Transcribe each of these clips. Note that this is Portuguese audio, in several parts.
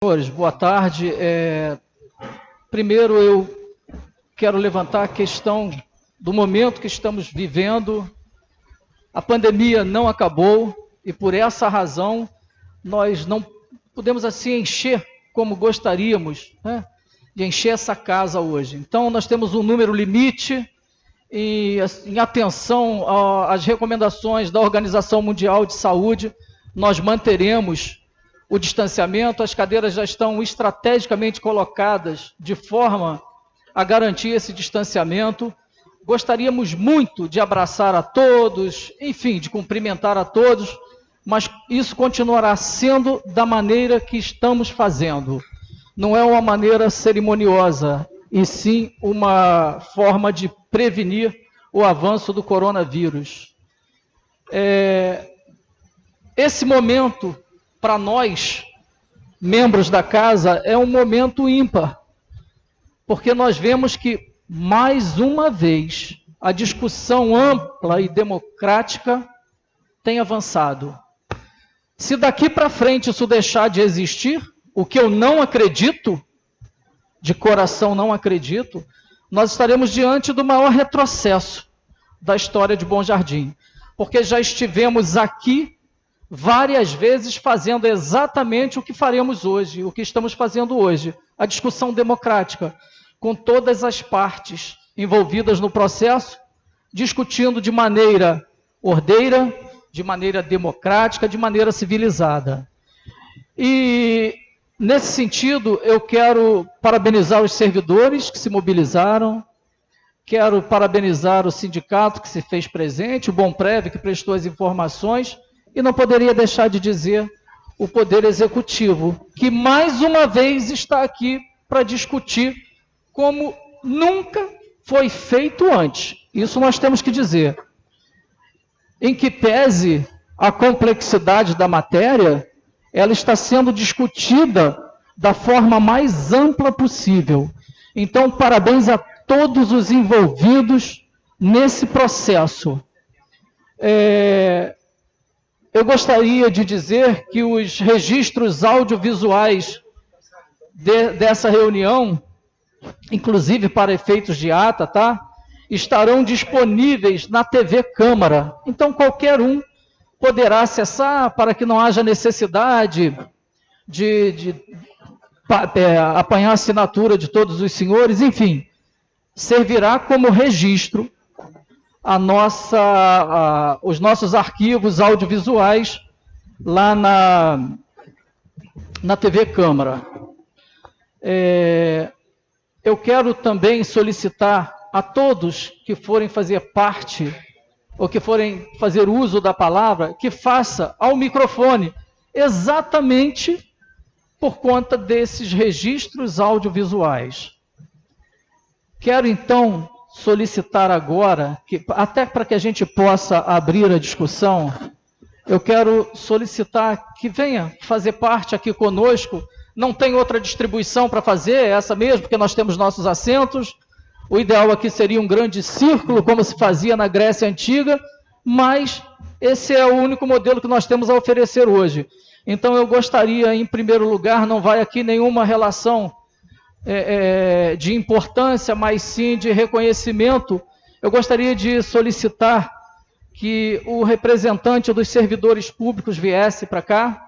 Senhores, boa tarde. Primeiro, eu quero levantar a questão do momento que estamos vivendo. A pandemia não acabou e, por essa razão, nós não podemos assim encher como gostaríamos, né, de encher essa casa hoje. Então, nós temos um número limite e, em atenção às recomendações da Organização Mundial de Saúde, nós manteremos o distanciamento. As cadeiras já estão estrategicamente colocadas de forma a garantir esse distanciamento. Gostaríamos muito de abraçar a todos, enfim, de cumprimentar a todos, mas isso continuará sendo da maneira que estamos fazendo. Não é uma maneira cerimoniosa, e sim uma forma de prevenir o avanço do coronavírus. Esse momento, para nós, membros da casa, é um momento ímpar, porque nós vemos que, mais uma vez, a discussão ampla e democrática tem avançado. Se daqui para frente isso deixar de existir, o que eu não acredito, de coração não acredito, nós estaremos diante do maior retrocesso da história de Bom Jardim, porque já estivemos aqui várias vezes fazendo exatamente o que faremos hoje, o que estamos fazendo hoje, a discussão democrática, com todas as partes envolvidas no processo, discutindo de maneira ordeira, de maneira democrática, de maneira civilizada. E, nesse sentido, eu quero parabenizar os servidores que se mobilizaram, quero parabenizar o sindicato que se fez presente, o Bomprev que prestou as informações, e não poderia deixar de dizer o Poder Executivo, que mais uma vez está aqui para discutir como nunca foi feito antes. Isso nós temos que dizer. Em que pese a complexidade da matéria, ela está sendo discutida da forma mais ampla possível. Então, parabéns a todos os envolvidos nesse processo. Eu gostaria de dizer que os registros audiovisuais dessa reunião, inclusive para efeitos de ata, tá? Estarão disponíveis na TV Câmara. Então, qualquer um poderá acessar para que não haja necessidade de apanhar a assinatura de todos os senhores. Enfim, servirá como registro os nossos arquivos audiovisuais lá na TV Câmara. Eu quero também solicitar a todos que forem fazer parte, ou que forem fazer uso da palavra, que faça ao microfone, exatamente por conta desses registros audiovisuais. Quero, então, solicitar agora, até para que a gente possa abrir a discussão, eu quero solicitar que venha fazer parte aqui conosco. Não tem outra distribuição para fazer, é essa mesmo, porque nós temos nossos assentos. O ideal aqui seria um grande círculo, como se fazia na Grécia Antiga, mas esse é o único modelo que nós temos a oferecer hoje. Então, eu gostaria, em primeiro lugar, não vai aqui nenhuma relação de importância, mas sim de reconhecimento. Eu gostaria de solicitar que o representante dos servidores públicos viesse para cá.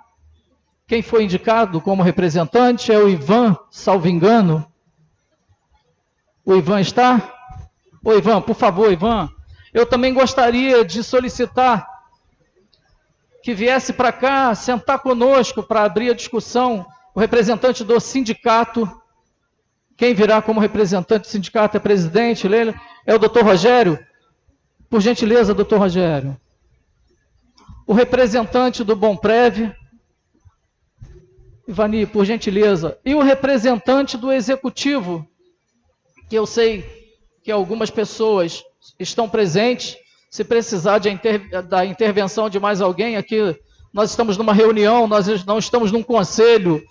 Quem foi indicado como representante é o Ivan, salvo engano. O Ivan está? Ô Ivan, por favor, Ivan. Eu também gostaria de solicitar que viesse para cá, sentar conosco para abrir a discussão, o representante do sindicato. Quem virá como representante do sindicato é presidente, Leila, é o doutor Rogério. Por gentileza, doutor Rogério. O representante do Bomprev, Ivani, por gentileza. E o representante do Executivo, que eu sei que algumas pessoas estão presentes. Se precisar da intervenção de mais alguém, aqui nós estamos numa reunião, nós não estamos num conselho,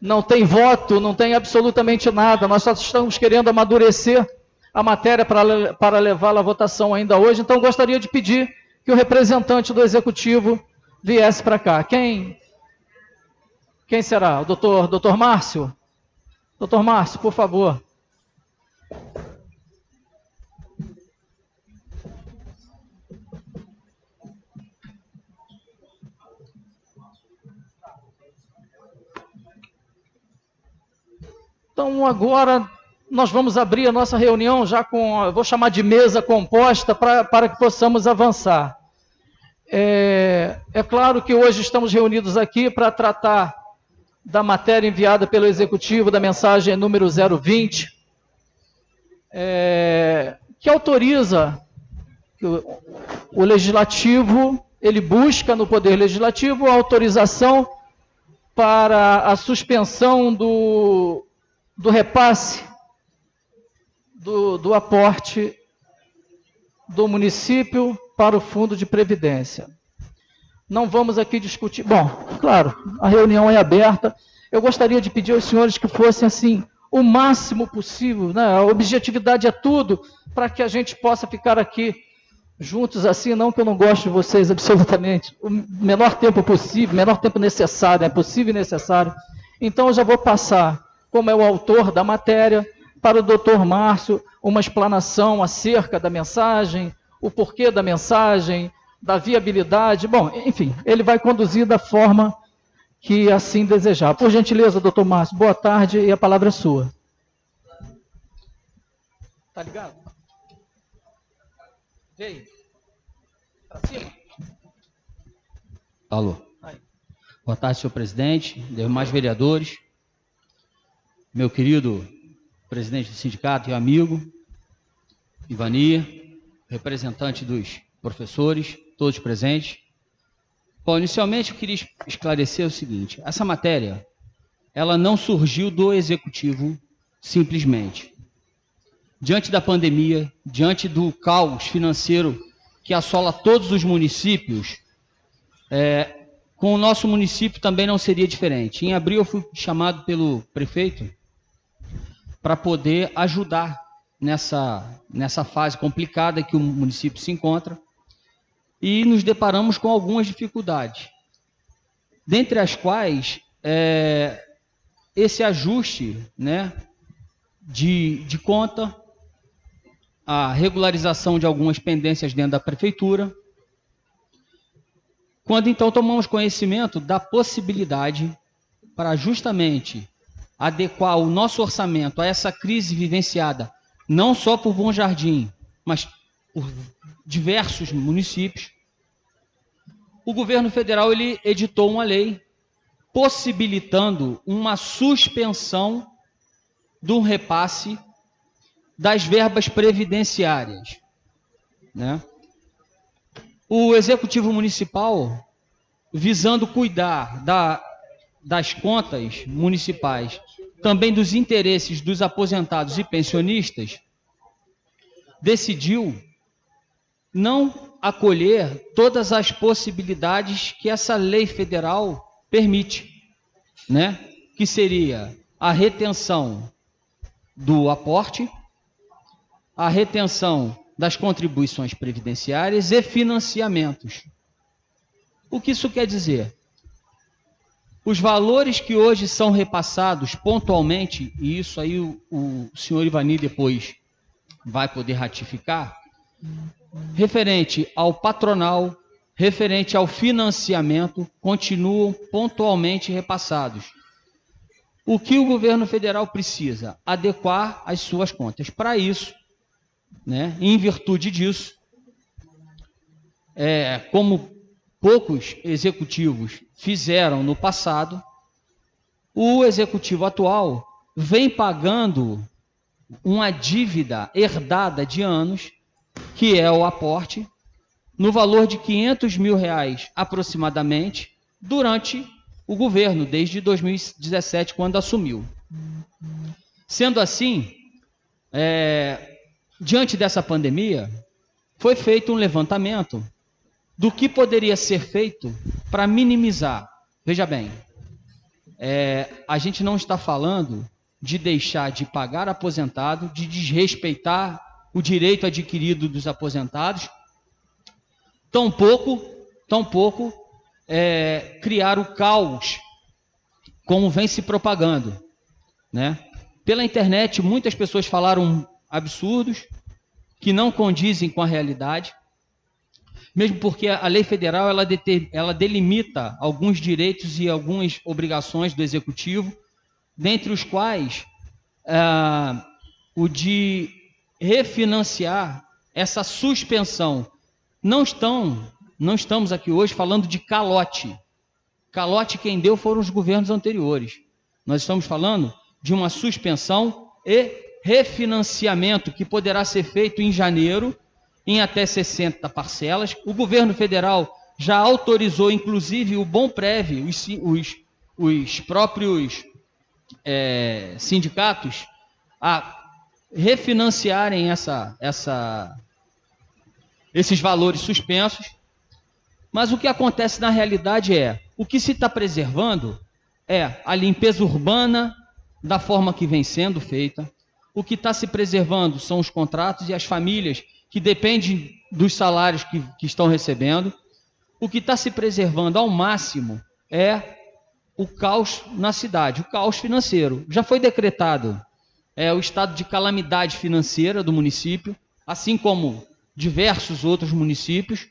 não tem voto, não tem absolutamente nada, nós só estamos querendo amadurecer a matéria para levá-la à votação ainda hoje. Então, gostaria de pedir que o representante do Executivo viesse para cá. Quem Quem será? O doutor Márcio? Doutor Márcio, por favor. Então, agora nós vamos abrir a nossa reunião já com, eu vou chamar de mesa composta para que possamos avançar. É claro que hoje estamos reunidos aqui para tratar da matéria enviada pelo Executivo, da mensagem número 020, que autoriza que o Legislativo, ele busca no Poder Legislativo a autorização para a suspensão do repasse do aporte do município para o Fundo de Previdência. Não vamos aqui discutir. Bom, claro, a reunião é aberta. Eu gostaria de pedir aos senhores que fossem assim, o máximo possível, né? A objetividade é tudo, para que a gente possa ficar aqui juntos assim, não que eu não goste de vocês absolutamente, o menor tempo possível, menor tempo necessário, é possível e necessário. Então eu já vou passar, como é o autor da matéria, para o doutor Márcio, uma explanação acerca da mensagem, o porquê da mensagem, da viabilidade, bom, enfim, ele vai conduzir da forma que assim desejar. Por gentileza, doutor Márcio, boa tarde e a palavra é sua. Tá ligado? Vem. Pra cima. Alô. Aí. Boa tarde, senhor presidente, demais vereadores, meu querido presidente do sindicato e amigo, Ivani, representante dos professores, todos presentes. Bom, inicialmente eu queria esclarecer o seguinte, essa matéria, ela não surgiu do Executivo simplesmente. Diante da pandemia, diante do caos financeiro que assola todos os municípios, com o nosso município também não seria diferente. Em abril eu fui chamado pelo prefeito para poder ajudar nessa fase complicada que o município se encontra, e nos deparamos com algumas dificuldades, dentre as quais esse ajuste, né, de conta, a regularização de algumas pendências dentro da prefeitura, quando então tomamos conhecimento da possibilidade para justamente adequar o nosso orçamento a essa crise vivenciada, não só por Bom Jardim, mas por diversos municípios, o governo federal ele editou uma lei possibilitando uma suspensão do repasse das verbas previdenciárias, né? O Executivo Municipal, visando cuidar das contas municipais, também dos interesses dos aposentados e pensionistas, decidiu não acolher todas as possibilidades que essa lei federal permite, né? Que seria a retenção do aporte, a retenção das contribuições previdenciárias e financiamentos. O que isso quer dizer? Os valores que hoje são repassados pontualmente, e isso aí o senhor Ivani depois vai poder ratificar, referente ao patronal, referente ao financiamento, continuam pontualmente repassados. O que o governo federal precisa? Adequar as suas contas. Para isso, né, em virtude disso, como poucos executivos fizeram no passado, o executivo atual vem pagando uma dívida herdada de anos, que é o aporte, no valor de R$500 mil aproximadamente, durante o governo, desde 2017, quando assumiu. Sendo assim, diante dessa pandemia, foi feito um levantamento do que poderia ser feito para minimizar. Veja bem, a gente não está falando de deixar de pagar aposentado, de desrespeitar o direito adquirido dos aposentados, tampouco criar o caos como vem se propagando, né? Pela internet, muitas pessoas falaram absurdos que não condizem com a realidade, mesmo porque a lei federal ela delimita alguns direitos e algumas obrigações do executivo, dentre os quais o de refinanciar essa suspensão. Não estamos aqui hoje falando de calote. Calote quem deu foram os governos anteriores. Nós estamos falando de uma suspensão e refinanciamento que poderá ser feito em janeiro, em até 60 parcelas. O governo federal já autorizou, inclusive, o Bomprev, os próprios sindicatos, a refinanciarem esses valores suspensos. Mas o que acontece na realidade o que se está preservando é a limpeza urbana da forma que vem sendo feita. O que está se preservando são os contratos e as famílias que dependem dos salários que estão recebendo. O que está se preservando ao máximo é o caos na cidade, o caos financeiro. Já foi decretado o estado de calamidade financeira do município, assim como diversos outros municípios.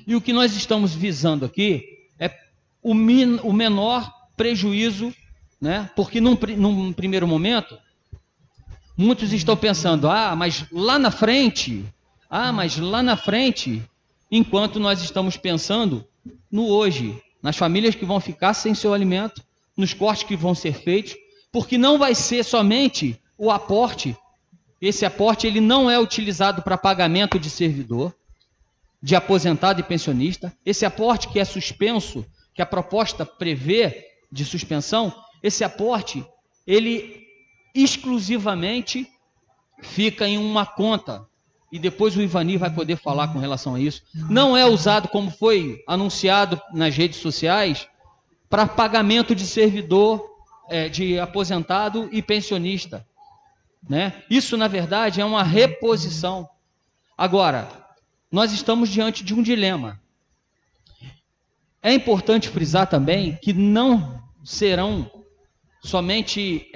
E o que nós estamos visando aqui é o menor prejuízo, né? Porque num primeiro momento, muitos estão pensando, mas lá na frente, enquanto nós estamos pensando no hoje, nas famílias que vão ficar sem seu alimento, nos cortes que vão ser feitos, porque não vai ser somente o aporte. Esse aporte ele não é utilizado para pagamento de servidor, de aposentado e pensionista. Esse aporte que é suspenso, que a proposta prevê de suspensão, esse aporte, ele exclusivamente fica em uma conta, e depois o Ivani vai poder falar com relação a isso. Não é usado, como foi anunciado nas redes sociais, para pagamento de servidor, de aposentado e pensionista, né? Isso, na verdade, é uma reposição. Agora, nós estamos diante de um dilema. É importante frisar também que não serão somente,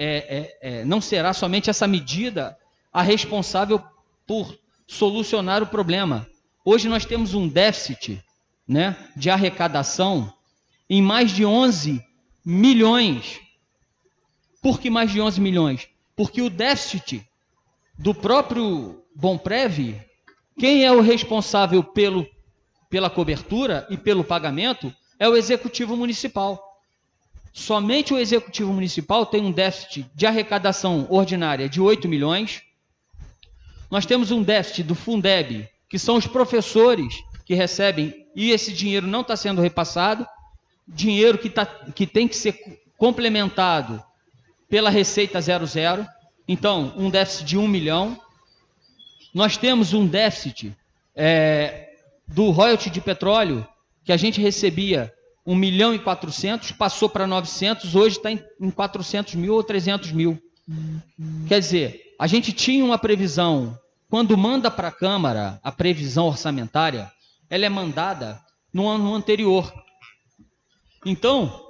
não será somente essa medida a responsável por solucionar o problema. Hoje nós temos um déficit, né, de arrecadação em mais de 11 milhões. Por que mais de 11 milhões? Porque o déficit do próprio Bomprev, quem é o responsável pela cobertura e pelo pagamento é o Executivo Municipal. Somente o Executivo Municipal tem um déficit de arrecadação ordinária de 8 milhões. Nós temos um déficit do Fundeb, que são os professores que recebem, e esse dinheiro não está sendo repassado, dinheiro que tem que ser complementado pela Receita 00, então um déficit de 1 milhão. Nós temos um déficit do royalty de petróleo, que a gente recebia 1 milhão e 400, passou para 900, hoje está em 400 mil ou 300 mil. Quer dizer, a gente tinha uma previsão, quando manda para a Câmara a previsão orçamentária, ela é mandada no ano anterior. Então,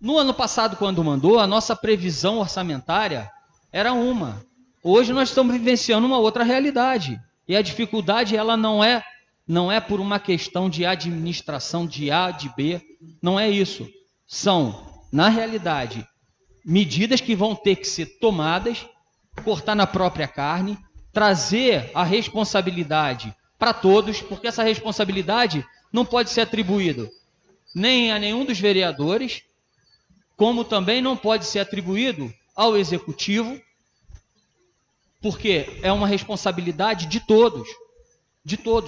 no ano passado, quando mandou, a nossa previsão orçamentária era uma. Hoje nós estamos vivenciando uma outra realidade. E a dificuldade, ela não é por uma questão de administração de A, de B, não é isso. São, na realidade, medidas que vão ter que ser tomadas, cortar na própria carne, trazer a responsabilidade para todos, porque essa responsabilidade não pode ser atribuída nem a nenhum dos vereadores, como também não pode ser atribuído ao Executivo, porque é uma responsabilidade de todos,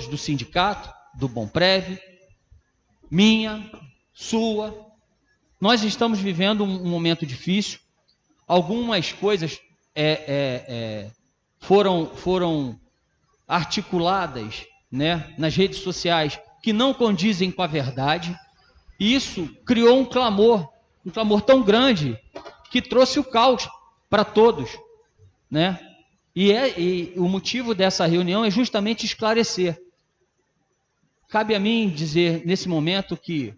do sindicato, do Bomprev, minha, sua. Nós estamos vivendo um momento difícil, algumas coisas foram articuladas, né, nas redes sociais que não condizem com a verdade, e isso criou um clamor tão grande que trouxe o caos para todos, né? E o motivo dessa reunião é justamente esclarecer. Cabe a mim dizer nesse momento que,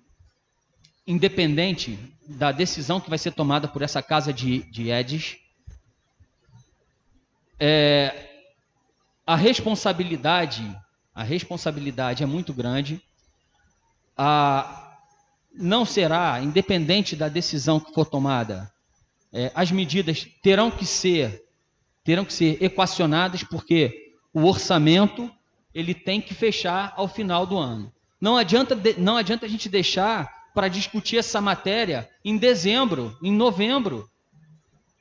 independente da decisão que vai ser tomada por essa casa de Edis, a responsabilidade é muito grande. Não será, independente da decisão que for tomada, as medidas terão que ser equacionadas, porque o orçamento ele tem que fechar ao final do ano. Não adianta a gente deixar para discutir essa matéria em dezembro, em novembro.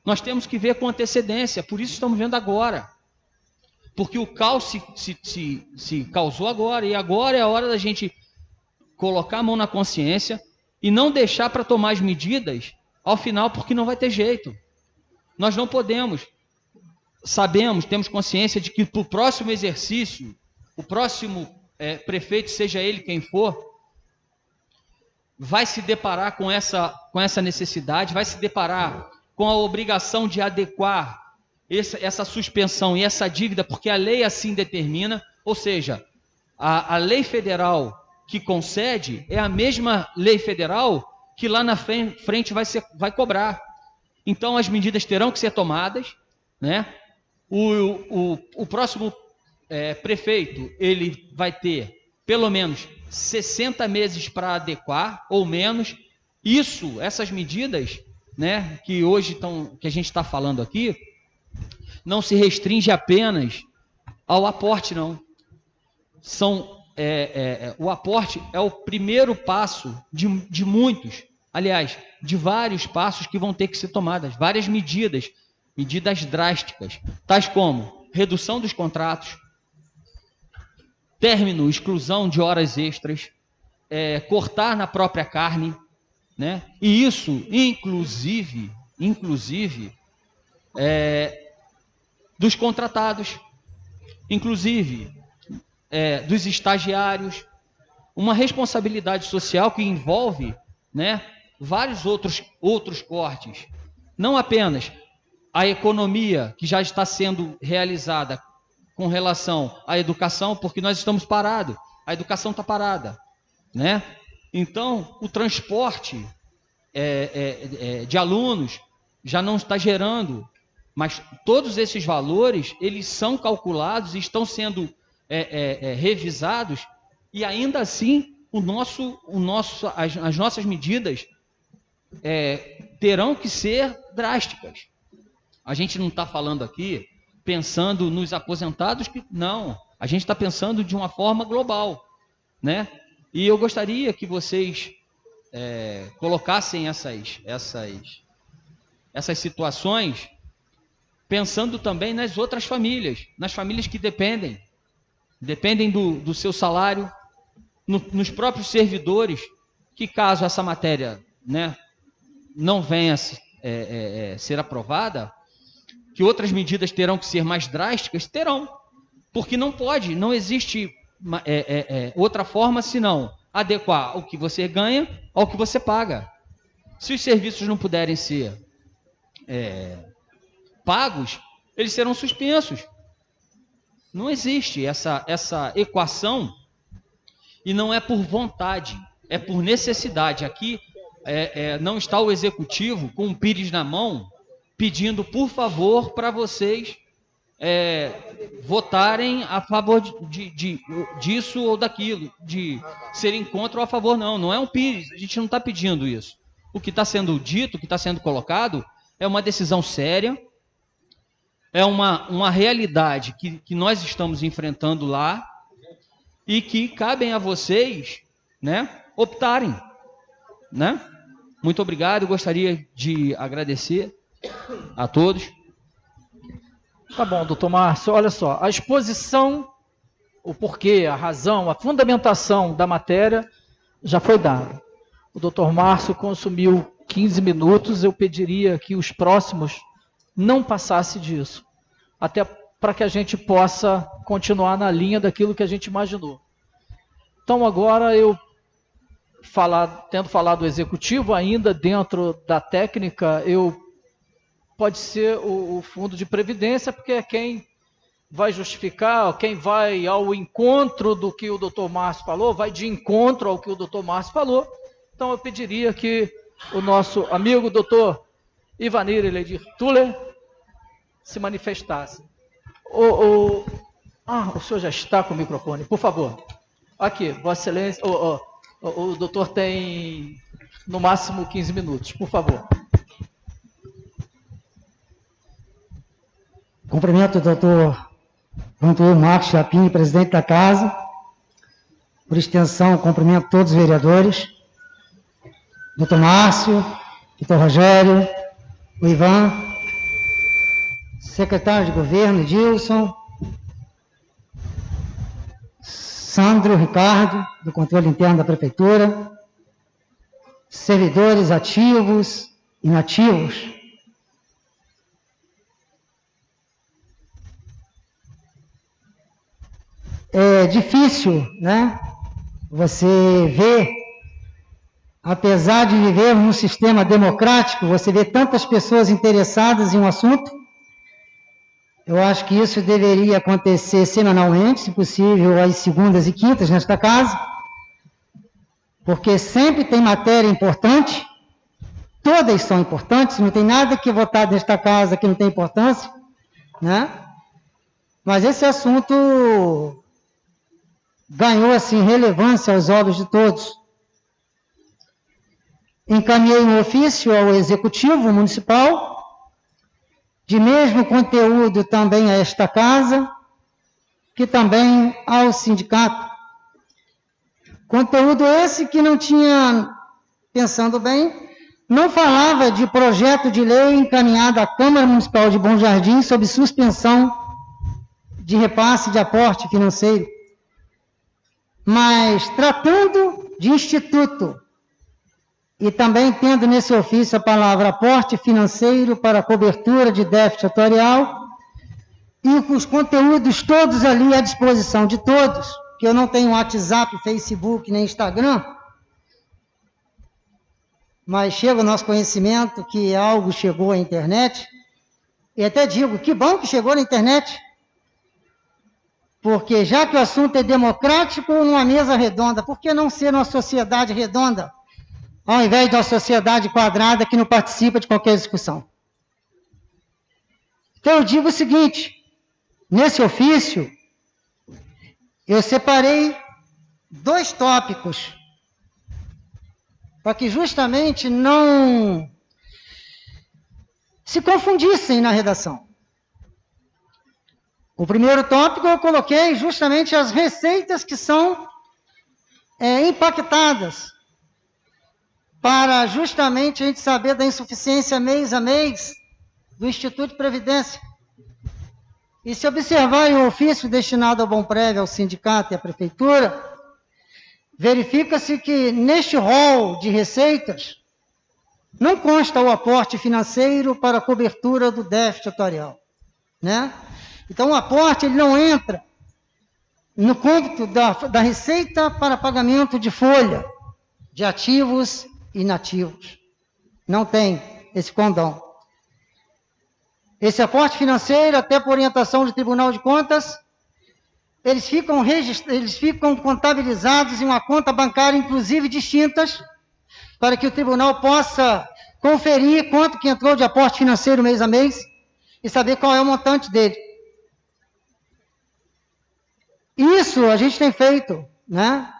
Nós temos que ver com antecedência, por isso estamos vendo agora. Porque o caos se causou agora, e agora é a hora da gente colocar a mão na consciência e não deixar para tomar as medidas ao final, porque não vai ter jeito. Nós não podemos. Sabemos, temos consciência de que para o próximo exercício, o próximo prefeito, seja ele quem for, vai se deparar com essa necessidade, vai se deparar com a obrigação de adequar essa suspensão e essa dívida, porque a lei assim determina, ou seja, a lei federal que concede é a mesma lei federal que lá na frente vai cobrar. Então as medidas terão que ser tomadas, né? O próximo prefeito, ele vai ter pelo menos 60 meses para adequar, ou menos. Essas medidas, né, que hoje que a gente está falando aqui, não se restringe apenas ao aporte, não. O aporte é o primeiro passo de muitos, aliás, de vários passos que vão ter que ser tomadas, várias medidas drásticas, tais como redução dos contratos, término, exclusão de horas extras, cortar na própria carne, né? E isso, inclusive, dos contratados, inclusive dos estagiários, uma responsabilidade social que envolve, né, vários outros cortes, não apenas a economia que já está sendo realizada com relação à educação, porque nós estamos parados, a educação está parada, né? Então, o transporte de alunos já não está gerando, mas todos esses valores, eles são calculados e estão sendo revisados, e ainda assim as nossas medidas terão que ser drásticas. A gente não está falando aqui pensando nos aposentados, não. A gente está pensando de uma forma global, né? E eu gostaria que vocês colocassem essas situações, pensando também nas outras famílias, nas famílias que dependem do seu salário, nos próprios servidores, que caso essa matéria, né, não venha ser aprovada, que outras medidas terão que ser mais drásticas, terão, porque não existe outra forma senão adequar o que você ganha ao que você paga. Se os serviços não puderem ser pagos, eles serão suspensos. Não existe essa equação, e não é por vontade, é por necessidade. Aqui não está o executivo com um pires na mão, pedindo, por favor, para vocês votarem a favor disso ou daquilo, de serem contra ou a favor, não é um pires, a gente não está pedindo isso. O que está sendo dito, o que está sendo colocado, é uma decisão séria, é uma realidade que nós estamos enfrentando lá, e que cabem a vocês, né, optarem, né? Muito obrigado, eu gostaria de agradecer a todos. Tá bom, doutor Márcio, olha só, a exposição, o porquê, a razão, a fundamentação da matéria já foi dada. O doutor Márcio consumiu 15 minutos, eu pediria que os próximos não passassem disso, até para que a gente possa continuar na linha daquilo que a gente imaginou. Então agora tendo falado do executivo, ainda dentro da técnica, pode ser o fundo de previdência, porque é quem vai justificar, quem vai ao encontro do que o doutor Márcio falou, vai de encontro ao que o doutor Márcio falou, Então eu pediria que o nosso amigo doutor Ivanir Eledir Tuller se manifestasse. O senhor já está com o microfone, por favor. Aqui, Vossa Excelência, o doutor tem no máximo 15 minutos, por favor. Cumprimento o doutor Vantuil Marcos Chapim, presidente da Casa. Por extensão, cumprimento todos os vereadores. Doutor Márcio, doutor Rogério, o Ivan, secretário de governo, Dilson, Sandro, Ricardo, do controle interno da prefeitura, servidores ativos, inativos. É difícil, né? Você vê, apesar de vivermos num sistema democrático, você vê tantas pessoas interessadas em um assunto. Eu acho que isso deveria acontecer semanalmente, se possível, às segundas e quintas nesta casa, porque sempre tem matéria importante, todas são importantes, não tem nada que votar nesta casa que não tem importância, né? Mas esse assunto ganhou, assim, relevância aos olhos de todos. Encaminhei um ofício ao Executivo Municipal, de mesmo conteúdo também a esta casa, que também ao sindicato. Conteúdo esse que não tinha, pensando bem, não falava de projeto de lei encaminhado à Câmara Municipal de Bom Jardim sob suspensão de repasse de aporte financeiro, mas tratando de instituto, e também tendo nesse ofício a palavra aporte financeiro para cobertura de déficit atuarial, e com os conteúdos todos ali à disposição de todos, que eu não tenho WhatsApp, Facebook, nem Instagram, mas chega ao nosso conhecimento que algo chegou à internet, e até digo, que bom que chegou na internet, porque já que o assunto é democrático, numa mesa redonda, por que não ser uma sociedade redonda? Ao invés de uma sociedade quadrada que não participa de qualquer discussão. Então eu digo o seguinte, nesse ofício, eu separei 2 tópicos, para que justamente não se confundissem na redação. O primeiro tópico eu coloquei justamente as receitas que são impactadas, para justamente a gente saber da insuficiência mês a mês do Instituto de Previdência. E se observar o ofício destinado ao Bom Prévio, ao sindicato e à prefeitura, verifica-se que neste rol de receitas não consta o aporte financeiro para a cobertura do déficit atuarial, né? Então o aporte ele não entra no cômputo da receita para pagamento de folha, de ativos inativos. Não tem esse condão. Esse aporte financeiro, até por orientação do Tribunal de Contas, eles ficam contabilizados em uma conta bancária, inclusive distintas, para que o tribunal possa conferir quanto que entrou de aporte financeiro mês a mês e saber qual é o montante dele. Isso a gente tem feito, né?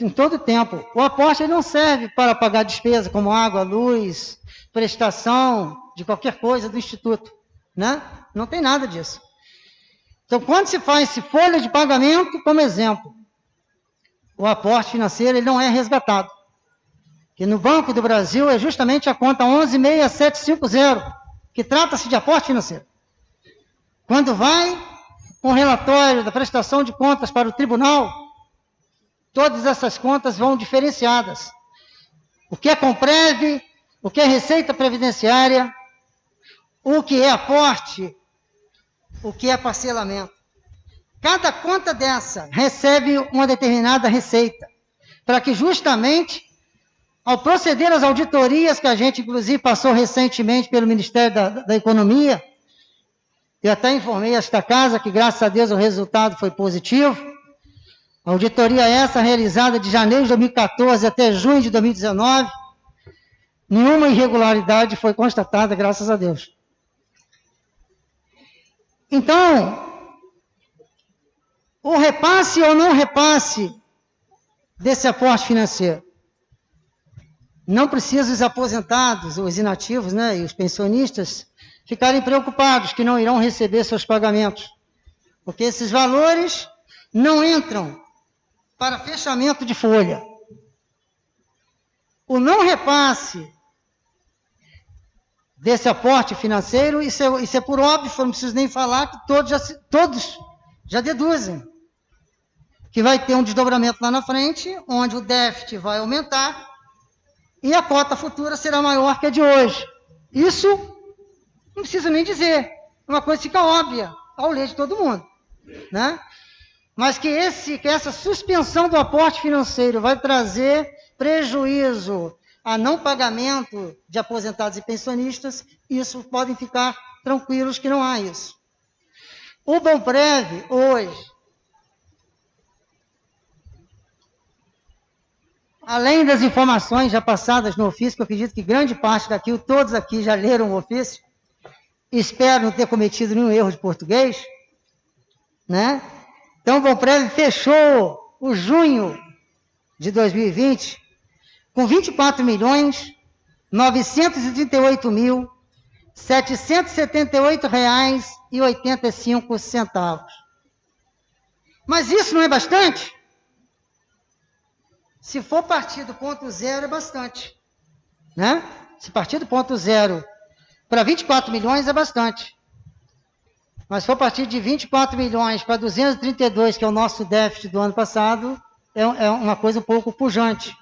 Em todo o tempo. O aporte ele não serve para pagar despesa como água, luz, prestação de qualquer coisa do Instituto, né? Não tem nada disso. Então, quando se faz esse folha de pagamento, como exemplo, o aporte financeiro ele não é resgatado. Que no Banco do Brasil é justamente a conta 116750, que trata-se de aporte financeiro. Quando vai com o relatório da prestação de contas para o tribunal, todas essas contas vão diferenciadas. O que é Comprev, o que é Receita Previdenciária, o que é aporte, o que é parcelamento. Cada conta dessa recebe uma determinada receita, para que justamente, ao proceder às auditorias, que a gente inclusive passou recentemente pelo Ministério da Economia, eu até informei esta casa que graças a Deus o resultado foi positivo, A auditoria essa realizada de janeiro de 2014 até junho de 2019, nenhuma irregularidade foi constatada, graças a Deus. Então, o repasse ou não repasse desse aporte financeiro, não precisa os aposentados, os inativos, né, e os pensionistas ficarem preocupados que não irão receber seus pagamentos, porque esses valores não entram para fechamento de folha. O não repasse desse aporte financeiro, isso é por óbvio, não preciso nem falar, que todos já deduzem que vai ter um desdobramento lá na frente, onde o déficit vai aumentar e a cota futura será maior que a de hoje. Isso não preciso nem dizer, uma coisa fica óbvia ao ler de todo mundo, né? Mas que essa suspensão do aporte financeiro vai trazer prejuízo a não pagamento de aposentados e pensionistas, isso podem ficar tranquilos que não há isso. O Bomprev, hoje, além das informações já passadas no ofício, que eu acredito que grande parte daqui, todos aqui já leram o ofício, espero não ter cometido nenhum erro de português, né? Então, o Bomprev fechou o junho de 2020 com R$ 24.938.778,85. Mas isso não é bastante? Se for partir do ponto zero, é bastante, né? Se partir do ponto zero para 24 milhões, é bastante. Mas se for partir de 24 milhões para 232, que é o nosso déficit do ano passado, é uma coisa um pouco pujante.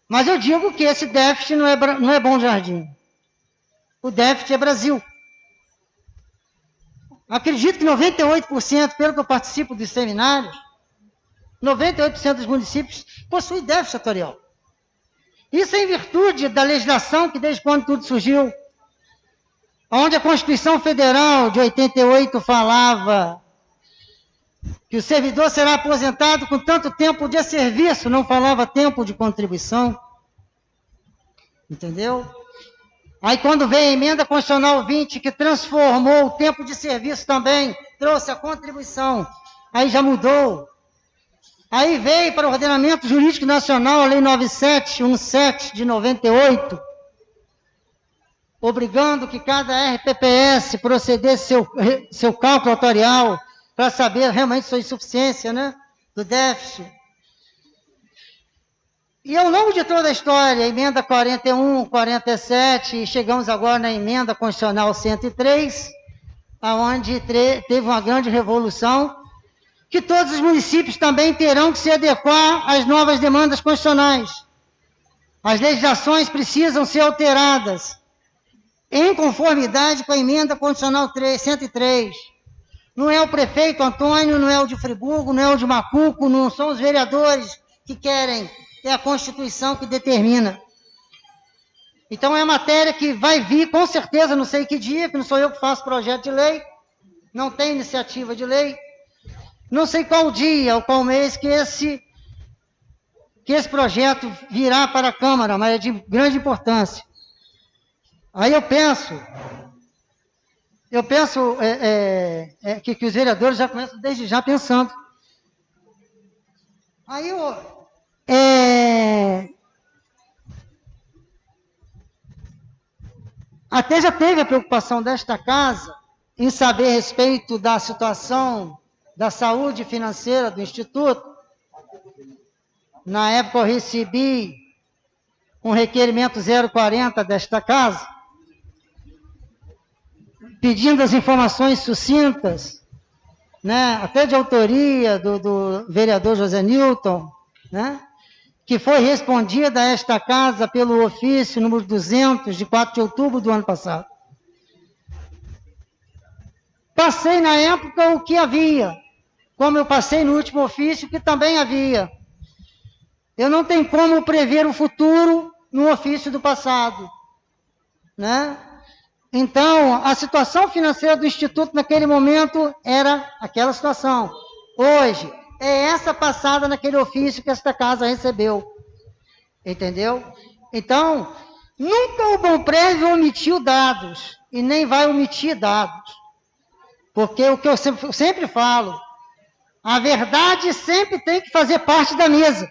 Mas eu digo que esse déficit não é Bom Jardim. O déficit é Brasil. Acredito que 98%, pelo que eu participo dos seminários, 98% dos municípios possuem déficit setorial. Isso é em virtude da legislação que desde quando tudo surgiu, onde a Constituição Federal de 88 falava que o servidor será aposentado com tanto tempo de serviço, não falava tempo de contribuição. Entendeu? Aí quando veio a emenda constitucional 20, que transformou o tempo de serviço também, trouxe a contribuição, aí já mudou. Aí veio para o Ordenamento Jurídico Nacional a Lei 9717 de 98, obrigando que cada RPPS procedesse seu cálculo autorial para saber realmente sua insuficiência, né, do déficit. E ao longo de toda a história, emenda 41, 47, e chegamos agora na emenda constitucional 103, onde teve uma grande revolução, que todos os municípios também terão que se adequar às novas demandas constitucionais. As legislações precisam ser alteradas em conformidade com a emenda constitucional 103. Não é o prefeito Antônio, não é o de Friburgo, não é o de Macuco, não são os vereadores que querem, é a Constituição que determina. Então é matéria que vai vir, com certeza, não sei que dia, que não sou eu que faço projeto de lei, não tem iniciativa de lei, não sei qual dia ou qual mês que esse projeto virá para a Câmara, mas é de grande importância. Aí eu penso que os vereadores já começam desde já pensando. Aí até já teve a preocupação desta casa em saber a respeito da situação da saúde financeira do Instituto. Na época eu recebi um requerimento 040 desta casa, pedindo as informações sucintas, né, até de autoria do vereador José Newton, né, que foi respondida a esta casa pelo ofício número 200, de 4 de outubro do ano passado. Passei na época o que havia, como eu passei no último ofício, que também havia. Eu não tenho como prever o futuro no ofício do passado, né? Então, a situação financeira do Instituto naquele momento era aquela situação. Hoje, é essa passada naquele ofício que esta casa recebeu. Entendeu? Então, nunca o Bomprev omitiu dados e nem vai omitir dados. Porque o que eu sempre falo, a verdade sempre tem que fazer parte da mesa.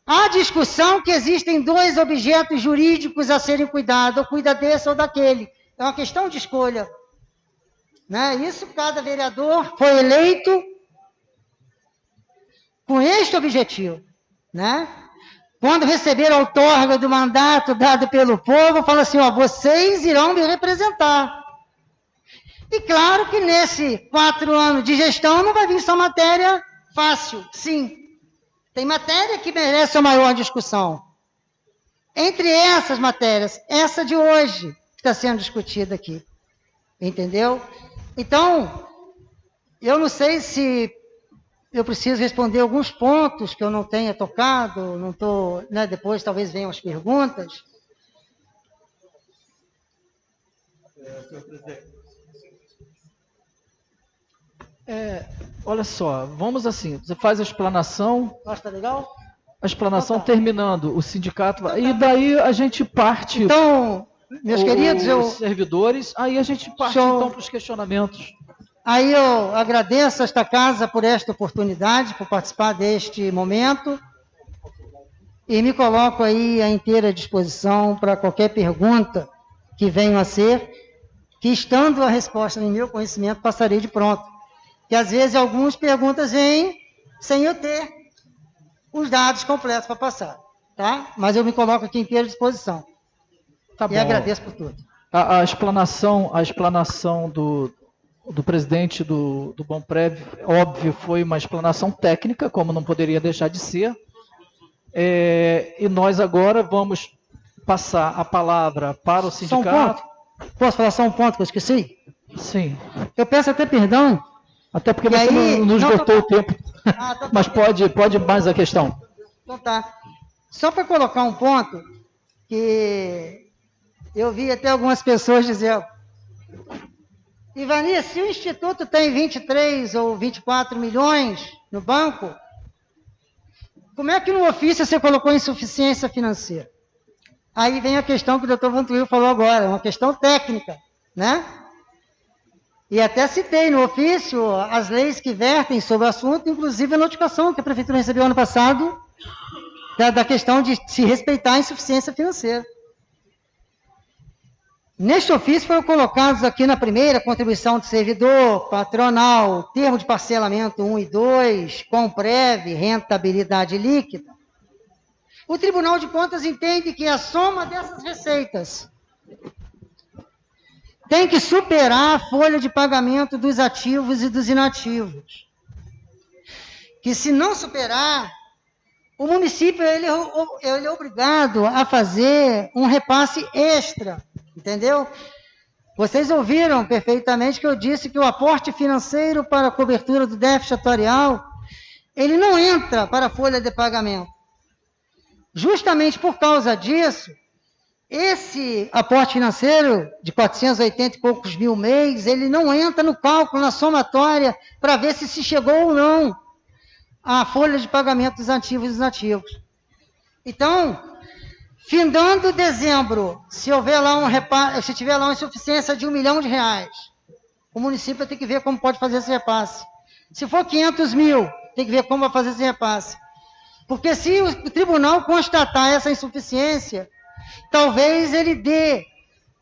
Há discussão que existem dois objetos jurídicos a serem cuidados, ou cuida desse ou daquele. É uma questão de escolha. Né? Isso, cada vereador foi eleito com este objetivo. Né? Quando receber a outorga do mandato dado pelo povo, fala assim, ó, vocês irão me representar. E claro que nesse 4 anos de gestão não vai vir só matéria fácil, sim. Tem matéria que merece a maior discussão. Entre essas matérias, essa de hoje, que está sendo discutida aqui. Entendeu? Então, eu não sei se eu preciso responder alguns pontos que eu não tenha tocado, não estou, né, depois talvez venham as perguntas. Senhor presidente. Olha só, vamos assim, você faz a explanação. Está legal? A explanação Então tá. Terminando, o sindicato. E daí a gente parte. Então, meus queridos, os servidores, aí a gente parte então para os questionamentos. Aí eu agradeço a esta casa por esta oportunidade, por participar deste momento. E me coloco aí à inteira disposição para qualquer pergunta que venha a ser, que estando a resposta em meu conhecimento, passarei de pronto. Que às vezes algumas perguntas vêm sem eu ter os dados completos para passar, tá? Mas eu me coloco aqui inteira disposição. Tá e bom. agradeço por tudo. A explanação do presidente do Bomprev, óbvio, foi uma explanação técnica, como não poderia deixar de ser. E nós agora vamos passar a palavra para o sindicato. Só um ponto. Posso falar só um ponto que eu esqueci? Sim. Eu peço até perdão. Até porque você não esgotou o tempo. Mas pode mais a questão. Então tá. Só para colocar um ponto, que eu vi até algumas pessoas dizendo, Ivani, se o Instituto tem 23 ou 24 milhões no banco, como é que no ofício você colocou insuficiência financeira? Aí vem a questão que o doutor Vantuil falou agora, uma questão técnica, né? E até citei no ofício as leis que vertem sobre o assunto, inclusive a notificação que a Prefeitura recebeu ano passado, da questão de se respeitar a insuficiência financeira. Neste ofício foram colocados aqui na primeira contribuição de servidor, patronal, termo de parcelamento 1 e 2, Comprev, rentabilidade líquida. O Tribunal de Contas entende que a soma dessas receitas tem que superar a folha de pagamento dos ativos e dos inativos. Que se não superar, o município ele é obrigado a fazer um repasse extra, entendeu? Vocês ouviram perfeitamente que eu disse que o aporte financeiro para a cobertura do déficit atuarial, ele não entra para a folha de pagamento. Justamente por causa disso, esse aporte financeiro de 480 e poucos mil mês, ele não entra no cálculo, na somatória, para ver se chegou ou não a folha de pagamento dos ativos e dos inativos. Então, findando dezembro, se houver lá se tiver lá uma insuficiência de R$1 milhão, o município tem que ver como pode fazer esse repasse. Se for 500 mil, tem que ver como vai fazer esse repasse. Porque se o tribunal constatar essa insuficiência, talvez ele dê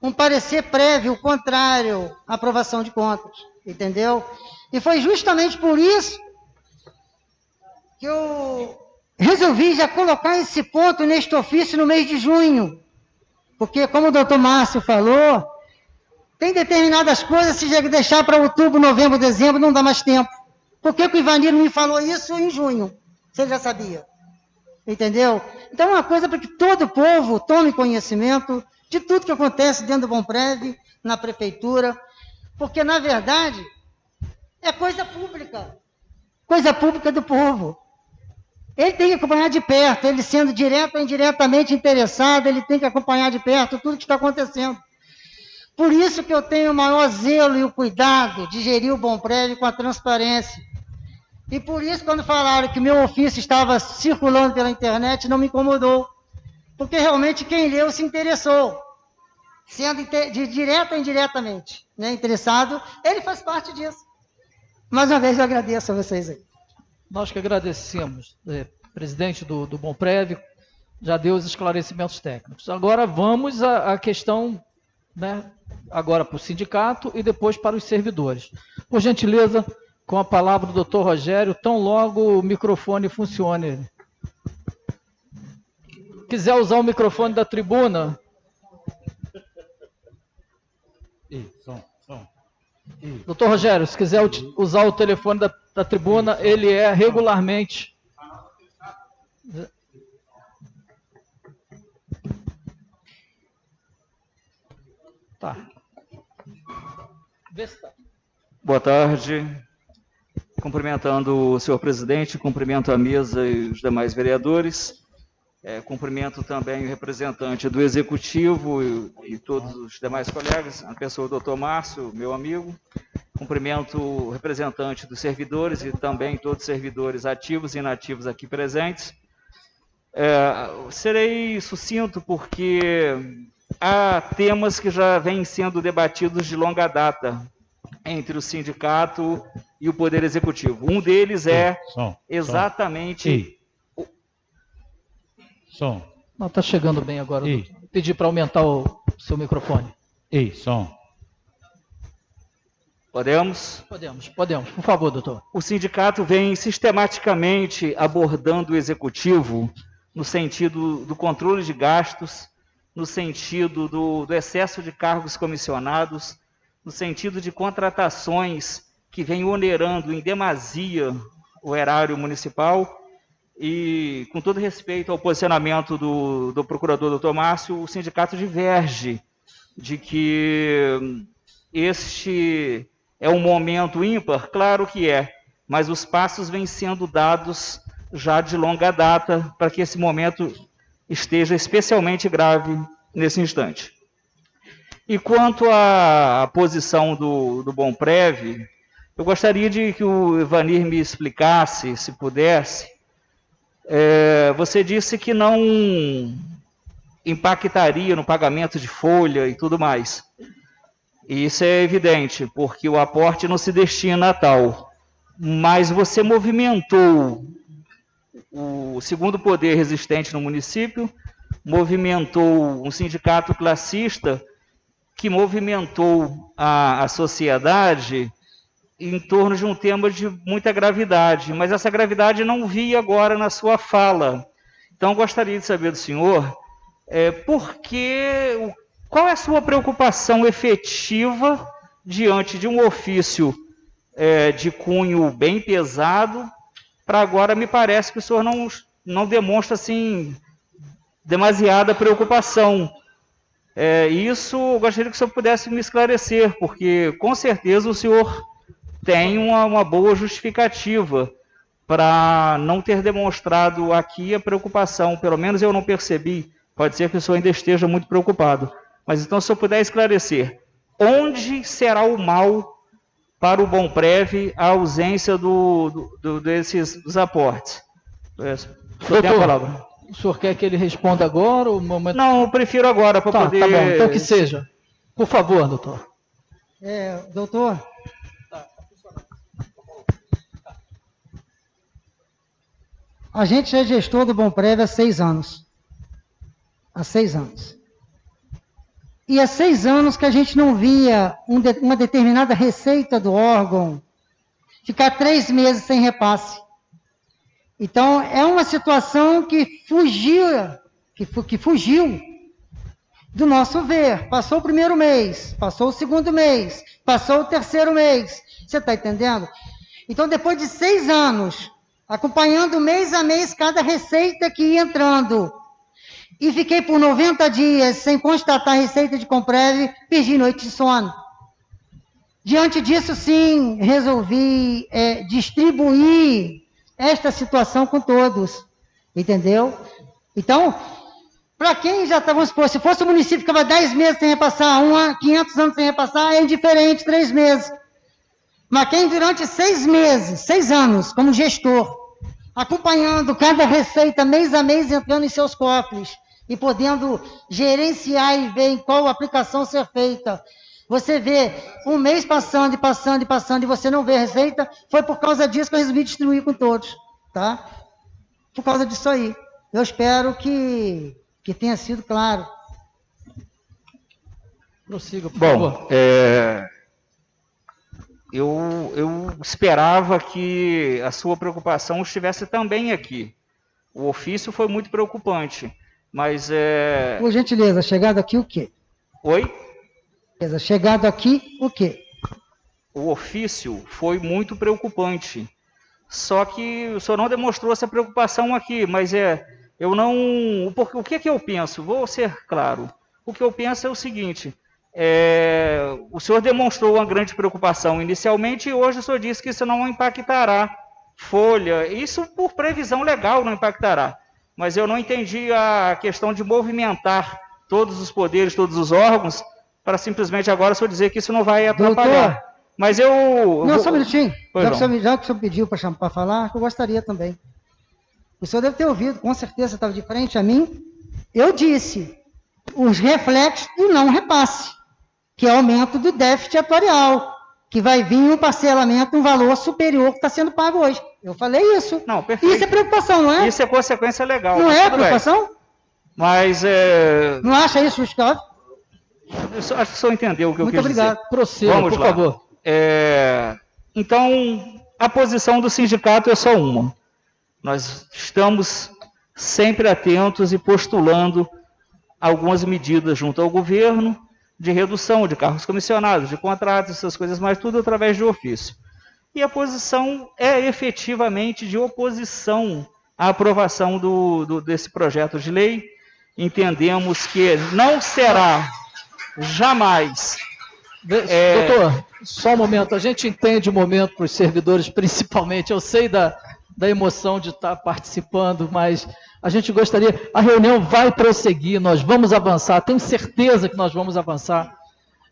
um parecer prévio, contrário à aprovação de contas, entendeu? E foi justamente por isso que eu resolvi já colocar esse ponto neste ofício no mês de junho. Porque, como o doutor Márcio falou, tem determinadas coisas, se já deixar para outubro, novembro, dezembro, não dá mais tempo. Por que o Ivanir me falou isso em junho? Você já sabia. Entendeu? Então, é uma coisa para que todo o povo tome conhecimento de tudo que acontece dentro do Bomprev, na prefeitura, porque, na verdade, é coisa pública do povo. Ele tem que acompanhar de perto, ele sendo direto ou indiretamente interessado, ele tem que acompanhar de perto tudo que está acontecendo. Por isso que eu tenho o maior zelo e o cuidado de gerir o Bomprev com a transparência. E por isso, quando falaram que o meu ofício estava circulando pela internet, não me incomodou. Porque realmente quem leu se interessou. Sendo de direta ou indiretamente, né, interessado, ele faz parte disso. Mais uma vez eu agradeço a vocês aí. Nós que agradecemos, presidente do Bomprev, já deu os esclarecimentos técnicos. Agora vamos à questão, né, agora para o sindicato e depois para os servidores. Por gentileza, com a palavra do doutor Rogério, tão logo o microfone funcione. Quiser usar o microfone da tribuna... Doutor Rogério, se quiser usar o telefone da tribuna, ele é regularmente... Tá. Boa tarde. Cumprimentando o senhor presidente, cumprimento a mesa e os demais vereadores. Cumprimento também o representante do Executivo e todos os demais colegas, a pessoa do doutor Márcio, meu amigo. Cumprimento o representante dos servidores e também todos os servidores ativos e inativos aqui presentes. Serei sucinto porque há temas que já vêm sendo debatidos de longa data entre o sindicato e o Poder Executivo. Um deles exatamente... Som. Não, está chegando bem agora. Pedir para aumentar o seu microfone. Som. Podemos? Podemos. Por favor, doutor. O sindicato vem sistematicamente abordando o Executivo no sentido do controle de gastos, no sentido do excesso de cargos comissionados, no sentido de contratações que vêm onerando em demasia o erário municipal. E, com todo respeito ao posicionamento do procurador doutor Márcio, o sindicato diverge de que este é um momento ímpar, claro que é, mas os passos vêm sendo dados já de longa data para que esse momento esteja especialmente grave nesse instante. E quanto à posição do Bomprev, eu gostaria de que o Evanir me explicasse, se pudesse. Você disse que não impactaria no pagamento de folha e tudo mais. E isso é evidente, porque o aporte não se destina a tal. Mas você movimentou o segundo poder resistente no município, movimentou um sindicato classista, que movimentou a sociedade em torno de um tema de muita gravidade, mas essa gravidade não vi agora na sua fala. Então, gostaria de saber do senhor qual é a sua preocupação efetiva diante de um ofício de cunho bem pesado, para agora me parece que o senhor não demonstra assim demasiada preocupação. Isso eu gostaria que o senhor pudesse me esclarecer, porque com certeza o senhor tem uma boa justificativa para não ter demonstrado aqui a preocupação, pelo menos eu não percebi, pode ser que o senhor ainda esteja muito preocupado, mas então se eu puder esclarecer, onde será o mal para o Bomprev a ausência dos aportes? Doutor, a palavra. O senhor quer que ele responda agora? Ou momento... Não, eu prefiro agora para poder... Tá bom, então que seja. Por favor, doutor. Doutor... A gente é gestor do Bomprev há 6 anos. Há 6 anos. E há 6 anos que a gente não via uma determinada receita do órgão ficar 3 meses sem repasse. Então, é uma situação que fugiu do nosso ver. Passou o primeiro mês, passou o segundo mês, passou o terceiro mês. Você está entendendo? Então, depois de 6 anos... acompanhando mês a mês cada receita que ia entrando. E fiquei por 90 dias sem constatar receita de Bomprev, perdi noite de sono. Diante disso, sim, resolvi distribuir esta situação com todos. Entendeu? Então, para quem já está, vamos supor, se fosse o município que ficava 10 meses sem repassar, 500 anos sem repassar, é indiferente, 3 meses. Mas quem durante 6 meses, 6 anos, como gestor, acompanhando cada receita mês a mês entrando em seus cofres e podendo gerenciar e ver em qual aplicação ser feita. Você vê um mês passando e passando e passando e você não vê a receita, foi por causa disso que eu resolvi distribuir com todos, tá? Por causa disso aí. Eu espero que tenha sido claro. Prossiga, por favor. Bom, eu esperava que a sua preocupação estivesse também aqui. O ofício foi muito preocupante, mas... Por gentileza, chegado aqui o quê? Oi? Chegado aqui o quê? O ofício foi muito preocupante. Só que o senhor não demonstrou essa preocupação aqui, mas eu não... O que é que eu penso? Vou ser claro. O que eu penso é o seguinte... o senhor demonstrou uma grande preocupação inicialmente e hoje o senhor disse que isso não impactará folha. Isso por previsão legal não impactará. Mas eu não entendi a questão de movimentar todos os poderes, todos os órgãos, para simplesmente agora o senhor dizer que isso não vai atrapalhar. Doutor, mas eu... Não, só um minutinho. Já que o senhor pediu para falar, eu gostaria também. O senhor deve ter ouvido, com certeza estava de frente a mim. Eu disse os reflexos e não repasse, que é o aumento do déficit atuarial, que vai vir um parcelamento, um valor superior que está sendo pago hoje. Eu falei isso. Não, perfeito. Isso é preocupação, não é? Isso é consequência legal. Não é preocupação? Bem. Mas... Não acha isso justificável? Acho que o senhor entendeu o que eu quis dizer. Muito obrigado. Prossiga, Vamos por lá. favor. Então, a posição do sindicato é só uma. Nós estamos sempre atentos e postulando algumas medidas junto ao governo de redução de cargos comissionados, de contratos, essas coisas, mas tudo através de ofício. E a posição é efetivamente de oposição à aprovação desse projeto de lei. Entendemos que não será jamais... Doutor, só um momento. A gente entende o momento para os servidores, principalmente. Eu sei da emoção de estar participando, mas a gente gostaria... A reunião vai prosseguir, nós vamos avançar. Tenho certeza que nós vamos avançar.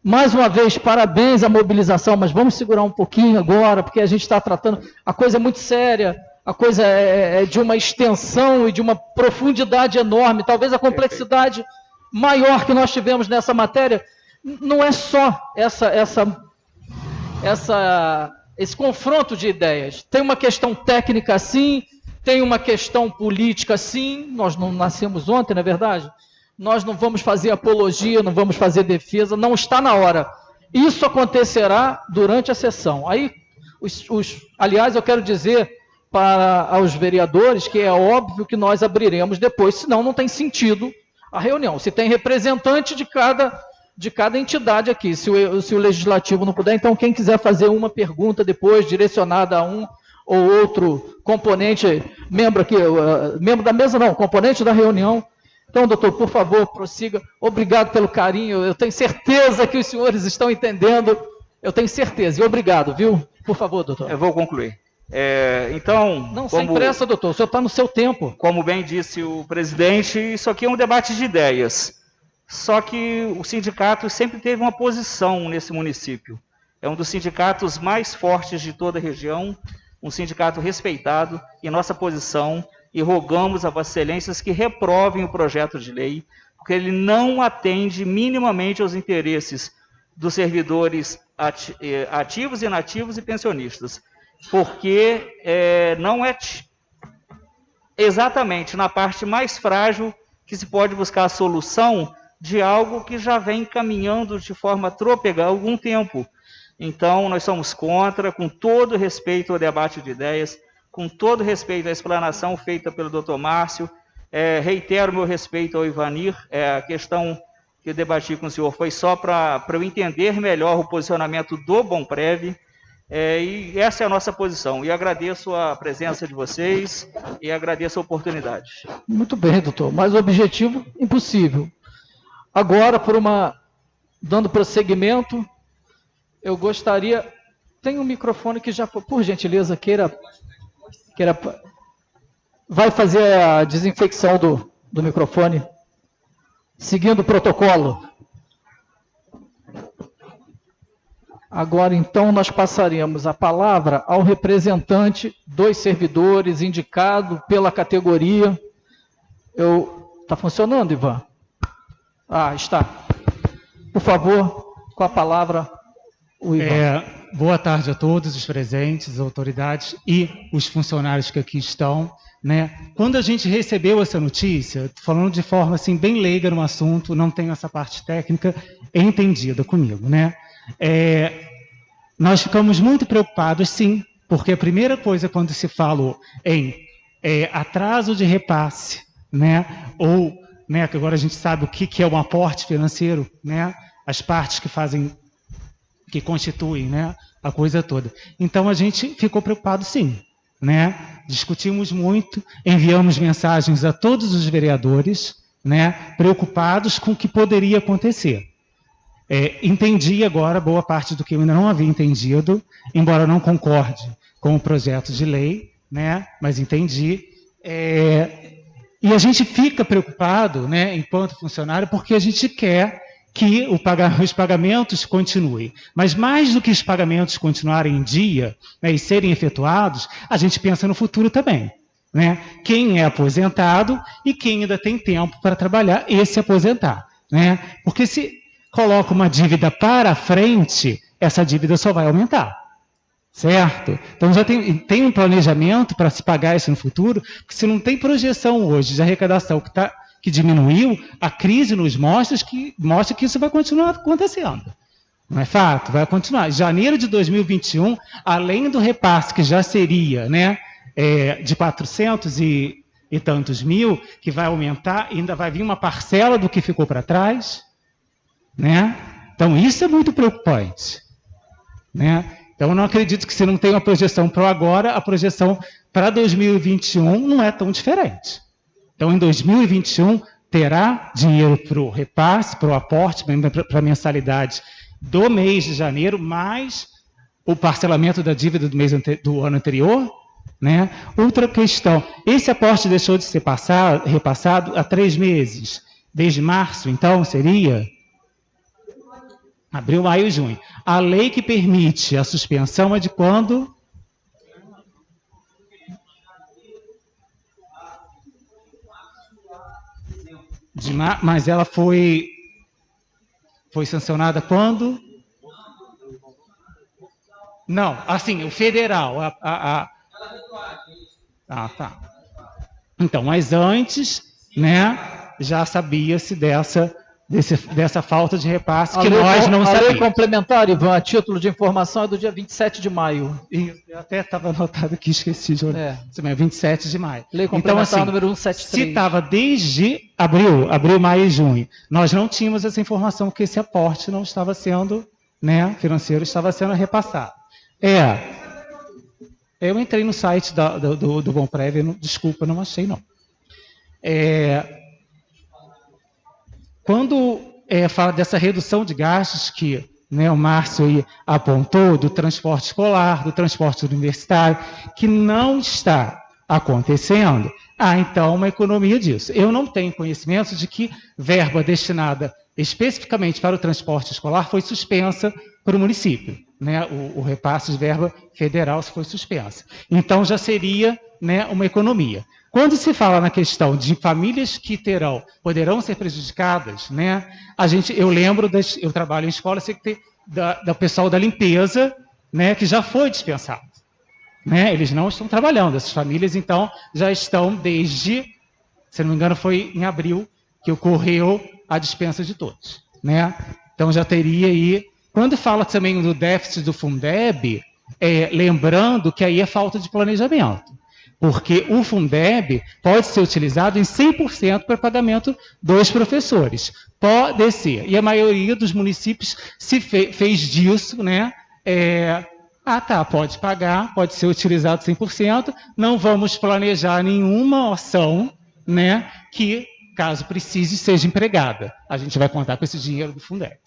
Mais uma vez, parabéns à mobilização, mas vamos segurar um pouquinho agora, porque a gente está tratando... A coisa é muito séria, a coisa é de uma extensão e de uma profundidade enorme. Talvez a complexidade maior que nós tivemos nessa matéria... Não é só esse confronto de ideias. Tem uma questão técnica, sim, tem uma questão política, sim. Nós não nascemos ontem, não é verdade? Nós não vamos fazer apologia, não vamos fazer defesa, não está na hora. Isso acontecerá durante a sessão. Aí, aliás, eu quero dizer para os vereadores que é óbvio que nós abriremos depois, senão não tem sentido a reunião. Se tem representante de cada entidade aqui, se o legislativo não puder, então quem quiser fazer uma pergunta depois, direcionada a um ou outro componente, membro da mesa não, componente da reunião. Então, doutor, por favor, prossiga. Obrigado pelo carinho, eu tenho certeza que os senhores estão entendendo, eu tenho certeza, e obrigado, viu? Por favor, doutor. Eu vou concluir. Então... Não, sem pressa, doutor, o senhor está no seu tempo. Como bem disse o presidente, isso aqui é um debate de ideias. Só que o sindicato sempre teve uma posição nesse município. É um dos sindicatos mais fortes de toda a região, um sindicato respeitado, e nossa posição, e rogamos a Vossas Excelências que reprovem o projeto de lei, porque ele não atende minimamente aos interesses dos servidores ativos, inativos e pensionistas, porque não é exatamente na parte mais frágil que se pode buscar a solução de algo que já vem caminhando de forma trôpega há algum tempo. Então, nós somos contra, com todo respeito ao debate de ideias, com todo respeito à explanação feita pelo doutor Márcio, reitero meu respeito ao Ivanir, a questão que eu debati com o senhor foi só para eu entender melhor o posicionamento do Bomprev, e essa é a nossa posição. E agradeço a presença de vocês e agradeço a oportunidade. Muito bem, doutor, mas o objetivo, impossível. Agora, dando prosseguimento, eu gostaria... Tem um microfone que já, por gentileza, queira vai fazer a desinfecção do microfone, seguindo o protocolo. Agora, então, nós passaremos a palavra ao representante dos servidores indicado pela categoria. Está funcionando, Ivan? Ah, está. Por favor, com a palavra, o Ivan. Boa tarde a todos os presentes, autoridades e os funcionários que aqui estão. Né? Quando a gente recebeu essa notícia, falando de forma assim, bem leiga no assunto, não tenho essa parte técnica entendida comigo, né? Nós ficamos muito preocupados, sim, porque a primeira coisa quando se fala em atraso de repasse, né? Ou, né, que agora a gente sabe o que é um aporte financeiro, né? As partes que constituem, né, a coisa toda. Então a gente ficou preocupado, sim, né? Discutimos muito, enviamos mensagens a todos os vereadores, né, preocupados com o que poderia acontecer. Entendi agora boa parte do que eu ainda não havia entendido, embora não concorde com o projeto de lei, né, mas entendi. E a gente fica preocupado, né, enquanto funcionário, porque a gente quer que os pagamentos continuem. Mas mais do que os pagamentos continuarem em dia, né, e serem efetuados, a gente pensa no futuro também. Né? Quem é aposentado e quem ainda tem tempo para trabalhar, esse aposentar. Né? Porque se coloca uma dívida para frente, essa dívida só vai aumentar. Certo? Então já tem um planejamento para se pagar isso no futuro, porque se não tem projeção hoje de arrecadação que diminuiu, a crise nos mostra que isso vai continuar acontecendo. Não é fato? Vai continuar. Em janeiro de 2021, além do repasse que já seria, né, de 400 e tantos mil, que vai aumentar, ainda vai vir uma parcela do que ficou para trás. Né? Então, isso é muito preocupante. Né? Então, eu não acredito que se não tem uma projeção para o agora, a projeção para 2021 não é tão diferente. Então, em 2021, terá dinheiro para o repasse, para o aporte, para a mensalidade do mês de janeiro, mais o parcelamento da dívida do ano anterior. Né? Outra questão, esse aporte deixou de ser repassado há 3 meses. Desde março, então, seria... Abril, maio e junho. A lei que permite a suspensão é de quando? Mas ela foi sancionada quando? Não, assim, o federal. Tá. Então, mas antes, né, já sabia-se dessa falta de repasse que nós não sabíamos. A lei complementar, Ivan, a título de informação, é do dia 27 de maio. Eu até estava anotado aqui, esqueci de olhar. 27 de maio. Lei complementar então, assim, número 173. Se estava desde abril, maio e junho, nós não tínhamos essa informação que esse aporte não estava sendo, né, financeiro, estava sendo repassado. Eu entrei no site do Bomprev, desculpa, não achei não. Quando fala dessa redução de gastos que, né, o Márcio aí apontou, do transporte escolar, do transporte universitário, que não está acontecendo, há então uma economia disso. Eu não tenho conhecimento de que verba destinada especificamente para o transporte escolar foi suspensa para o município. Né, o repasse de verba federal foi suspensa. Então já seria, né, uma economia. Quando se fala na questão de famílias que poderão ser prejudicadas, né, eu lembro, eu trabalho em escola, sei que tem do pessoal da limpeza, né, que já foi dispensado. Né, eles não estão trabalhando, essas famílias, então, já estão desde, se não me engano, foi em abril que ocorreu a dispensa de todos. Né? Então, já teria aí... Quando fala também do déficit do Fundeb, lembrando que aí é falta de planejamento. Porque o Fundeb pode ser utilizado em 100% para pagamento dos professores. Pode ser. E a maioria dos municípios fez disso, né? Pode pagar, pode ser utilizado 100%, não vamos planejar nenhuma ação, né, que, caso precise, seja empregada. A gente vai contar com esse dinheiro do Fundeb.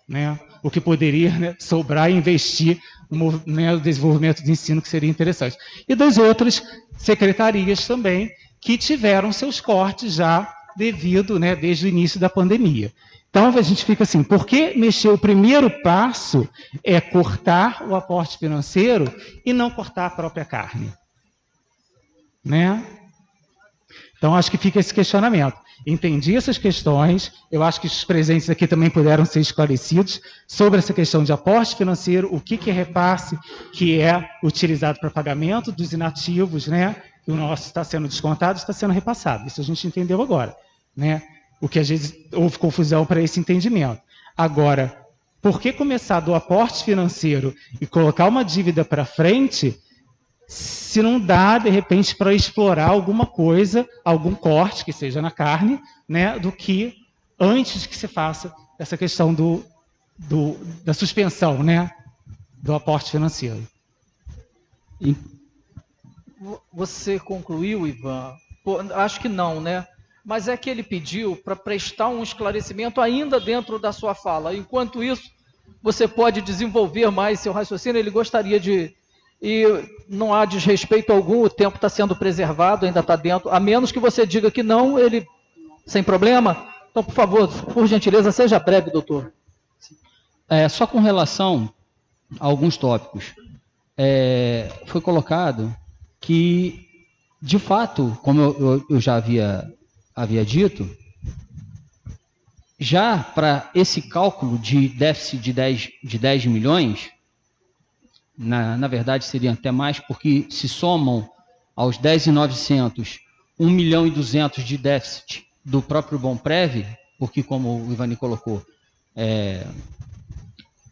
Né? O que poderia, né, sobrar e investir no desenvolvimento de ensino, que seria interessante. E das outras secretarias também, que tiveram seus cortes já devido, né, desde o início da pandemia. Então a gente fica assim, por que mexer? O primeiro passo é cortar o aporte financeiro e não cortar a própria carne, né? Então acho que fica esse questionamento. Entendi essas questões, eu acho que os presentes aqui também puderam ser esclarecidos sobre essa questão de aporte financeiro, o que é repasse, que é utilizado para pagamento dos inativos, né? O nosso está sendo descontado, está sendo repassado. Isso a gente entendeu agora, né? O que às vezes houve confusão para esse entendimento. Agora, por que começar do aporte financeiro e colocar uma dívida para frente, se não dá, de repente, para explorar alguma coisa, algum corte que seja na carne, né, do que antes que se faça essa questão da suspensão, né, do aporte financeiro. Você concluiu, Ivan? Pô, acho que não, né? Mas é que ele pediu para prestar um esclarecimento ainda dentro da sua fala. Enquanto isso, você pode desenvolver mais seu raciocínio. Ele gostaria de... E não há desrespeito algum, o tempo está sendo preservado, ainda está dentro. A menos que você diga que não, ele... Sem problema? Então, por favor, por gentileza, seja breve, doutor. Só com relação a alguns tópicos. Foi colocado que, de fato, como eu já havia dito, já para esse cálculo de déficit de 10 milhões, na verdade seriam até mais, porque se somam aos 10.900, 1.200.000 de déficit do próprio Bomprev, porque como o Ivani colocou,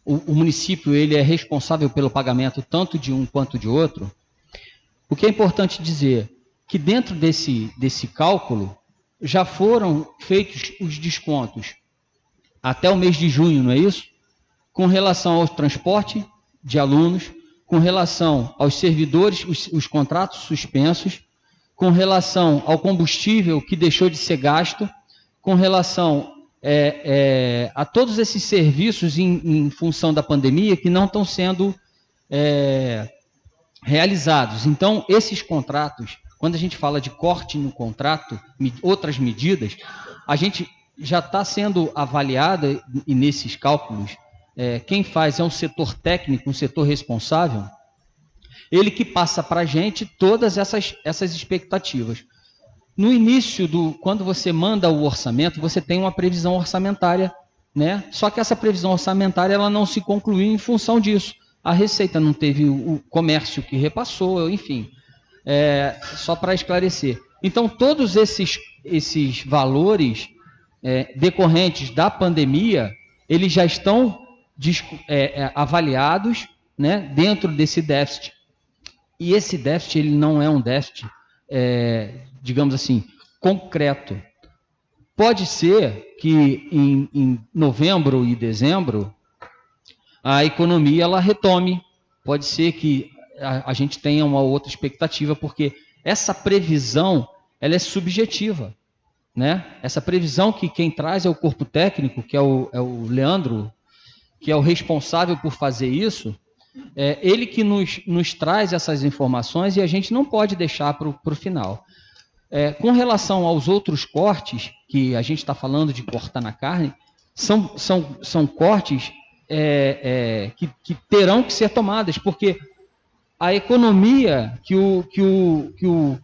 o município ele é responsável pelo pagamento tanto de um quanto de outro. O que é importante dizer que dentro desse cálculo já foram feitos os descontos até o mês de junho, não é isso? Com relação ao transporte de alunos, com relação aos servidores, os contratos suspensos, com relação ao combustível que deixou de ser gasto, com relação a todos esses serviços em função da pandemia que não estão sendo realizados. Então, esses contratos, quando a gente fala de corte no contrato, outras medidas, a gente já está sendo avaliada, e nesses cálculos, quem faz é um setor técnico, um setor responsável, ele que passa para a gente todas essas expectativas. No início, quando você manda o orçamento, você tem uma previsão orçamentária, né? Só que essa previsão orçamentária ela não se concluiu em função disso. A Receita não teve o comércio que repassou, enfim. Só para esclarecer. Então, todos esses valores decorrentes da pandemia, eles já estão avaliados, né, dentro desse déficit. E esse déficit ele não é um déficit, digamos assim, concreto. Pode ser que em novembro e dezembro a economia ela retome. Pode ser que a gente tenha uma outra expectativa, porque essa previsão ela é subjetiva, né? Essa previsão que quem traz é o corpo técnico, que é o Leandro, que é o responsável por fazer isso, ele que nos traz essas informações e a gente não pode deixar para o final. Com relação aos outros cortes, que a gente está falando de cortar na carne, são cortes que terão que ser tomadas, porque a economia que o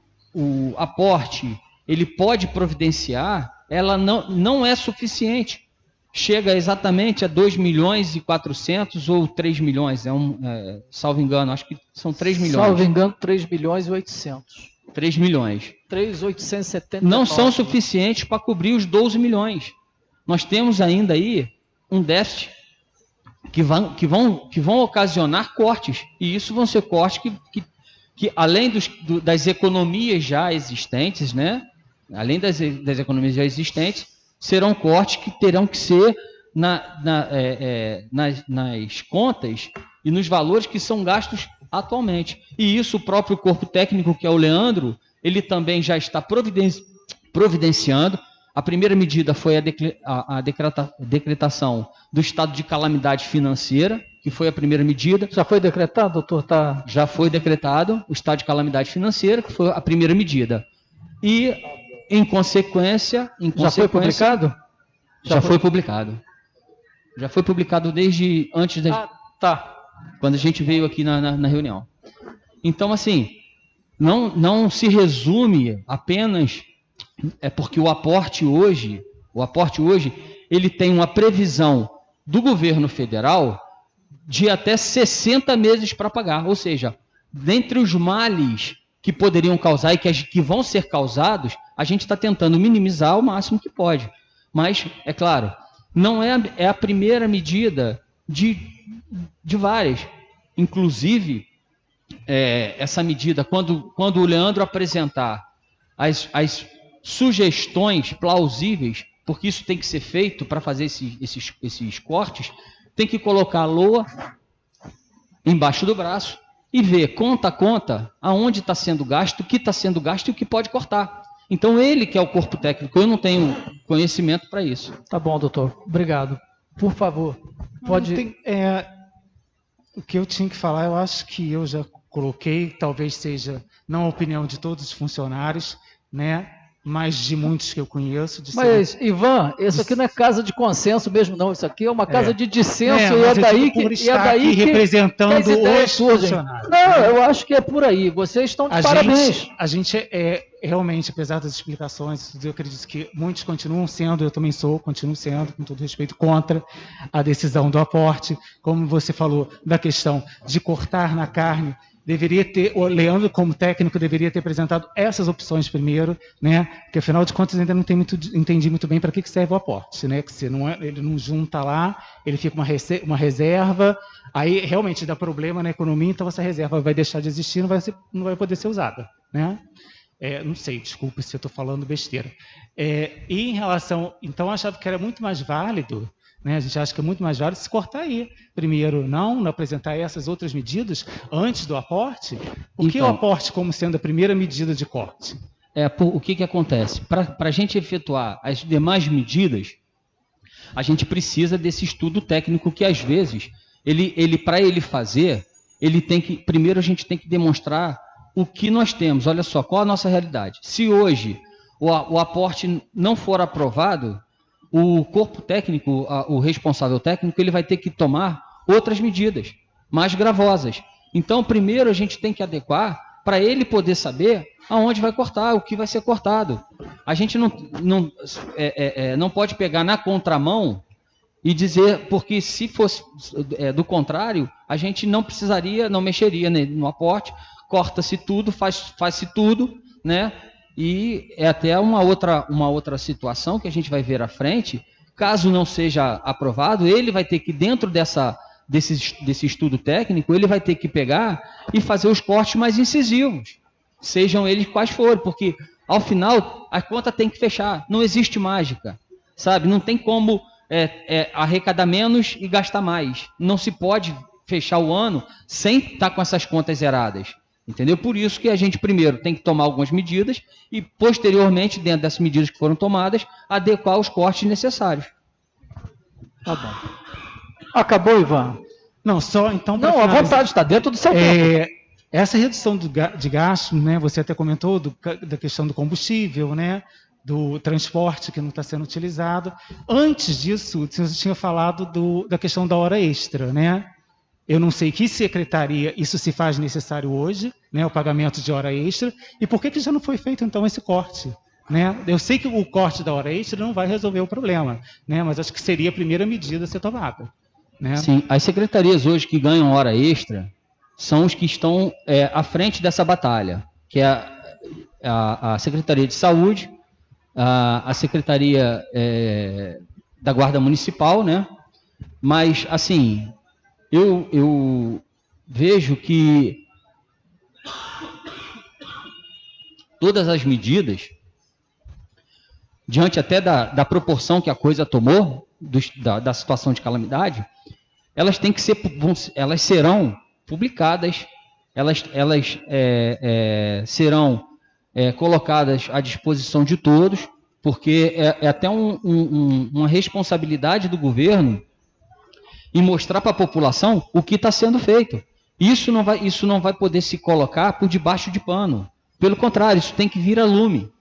aporte ele pode providenciar, ela não é suficiente. Chega exatamente a 2.400.000 ou 3 milhões, salvo engano, acho que são 3 milhões. Salvo engano, 3.800.000. 3 milhões. 3.879. Não são suficientes para cobrir os 12 milhões. Nós temos ainda aí um déficit que vão ocasionar cortes, e isso vão ser cortes que além das economias já existentes, né? Além das economias já existentes, serão cortes que terão que ser nas contas e nos valores que são gastos atualmente. E isso o próprio corpo técnico, que é o Leandro, ele também já está providenciando. A primeira medida foi a decretação do estado de calamidade financeira, que foi a primeira medida. Já foi decretado, doutor? Já foi decretado o estado de calamidade financeira, que foi a primeira medida. E, em consequência... Já foi publicado? Já foi publicado. Já foi publicado desde antes da... Tá. Quando a gente veio aqui na reunião. Então, assim, não se resume apenas... É porque o aporte hoje, ele tem uma previsão do governo federal de até 60 meses para pagar. Ou seja, dentre os males que poderiam causar e que vão ser causados, a gente está tentando minimizar o máximo que pode. Mas, é claro, não é a primeira medida de várias. Inclusive, essa medida, quando o Leandro apresentar as sugestões plausíveis, porque isso tem que ser feito para fazer esses cortes, tem que colocar a LOA embaixo do braço e ver, conta a conta, aonde está sendo gasto, o que está sendo gasto e o que pode cortar. Então, ele que é o corpo técnico, eu não tenho conhecimento para isso. Tá bom, doutor. Obrigado. Por favor, pode... O que eu tinha que falar, eu acho que eu já coloquei, talvez seja não a opinião de todos os funcionários, né? Mas de muitos que eu conheço. Mas, Ivan, isso aqui não é casa de consenso mesmo, não. Isso aqui é uma casa de dissenso e é daí que representando os surgem. funcionários. Não, eu acho que é por aí. Vocês estão de parabéns. A gente realmente, apesar das explicações, eu acredito que muitos continuam sendo, eu também continuo sendo, com todo respeito, contra a decisão do aporte. Como você falou da questão de cortar na carne, o Leandro, como técnico, deveria ter apresentado essas opções primeiro, né? Porque, afinal de contas, ainda não entendi muito bem para que serve o aporte, né? Que ele não junta lá, ele fica uma reserva, aí realmente dá problema na economia, então essa reserva vai deixar de existir, não vai poder ser usada, né? Não sei, desculpe se eu estou falando besteira. E em relação... Então, eu achava que era muito mais válido, né? A gente acha que é muito mais válido se cortar aí. Primeiro, não apresentar essas outras medidas antes do aporte. Por que o aporte como sendo a primeira medida de corte? O que acontece? Para a gente efetuar as demais medidas, a gente precisa desse estudo técnico que, às vezes, para ele fazer, primeiro a gente tem que demonstrar o que nós temos. Olha só, qual a nossa realidade? Se hoje o aporte não for aprovado, o corpo técnico, o responsável técnico, ele vai ter que tomar outras medidas mais gravosas. Então, primeiro a gente tem que adequar para ele poder saber aonde vai cortar, o que vai ser cortado. A gente não pode pegar na contramão e dizer, porque se fosse do contrário, a gente não mexeria no aporte, corta-se tudo, faz-se tudo, né? E é até uma outra situação que a gente vai ver à frente. Caso não seja aprovado, ele vai ter que, dentro desse estudo técnico, ele vai ter que pegar e fazer os cortes mais incisivos, sejam eles quais forem, porque, ao final, a conta tem que fechar. Não existe mágica, sabe? Não tem como arrecadar menos e gastar mais. Não se pode fechar o ano sem estar com essas contas zeradas. Entendeu? Por isso que a gente primeiro tem que tomar algumas medidas e, posteriormente, dentro dessas medidas que foram tomadas, adequar os cortes necessários. Tá bom. Acabou, Ivan? Não, só então... Não, à vontade, está dentro do seu tempo. Essa redução de gastos, né, você até comentou da questão do combustível, né, do transporte que não está sendo utilizado. Antes disso, você tinha falado da questão da hora extra, né? Eu não sei que secretaria isso se faz necessário hoje, né, o pagamento de hora extra, e por que já não foi feito, então, esse corte? Né? Eu sei que o corte da hora extra não vai resolver o problema, né, mas acho que seria a primeira medida a ser tomada. Né? Sim, as secretarias hoje que ganham hora extra são os que estão à frente dessa batalha, que é a Secretaria de Saúde, a Secretaria da Guarda Municipal, né? Mas, assim... Eu vejo que todas as medidas, diante até da proporção que a coisa tomou, da situação de calamidade, elas serão publicadas, elas serão colocadas à disposição de todos, porque é até uma responsabilidade do governo e mostrar para a população o que está sendo feito. Isso não vai poder se colocar por debaixo de pano. Pelo contrário, isso tem que vir a lume.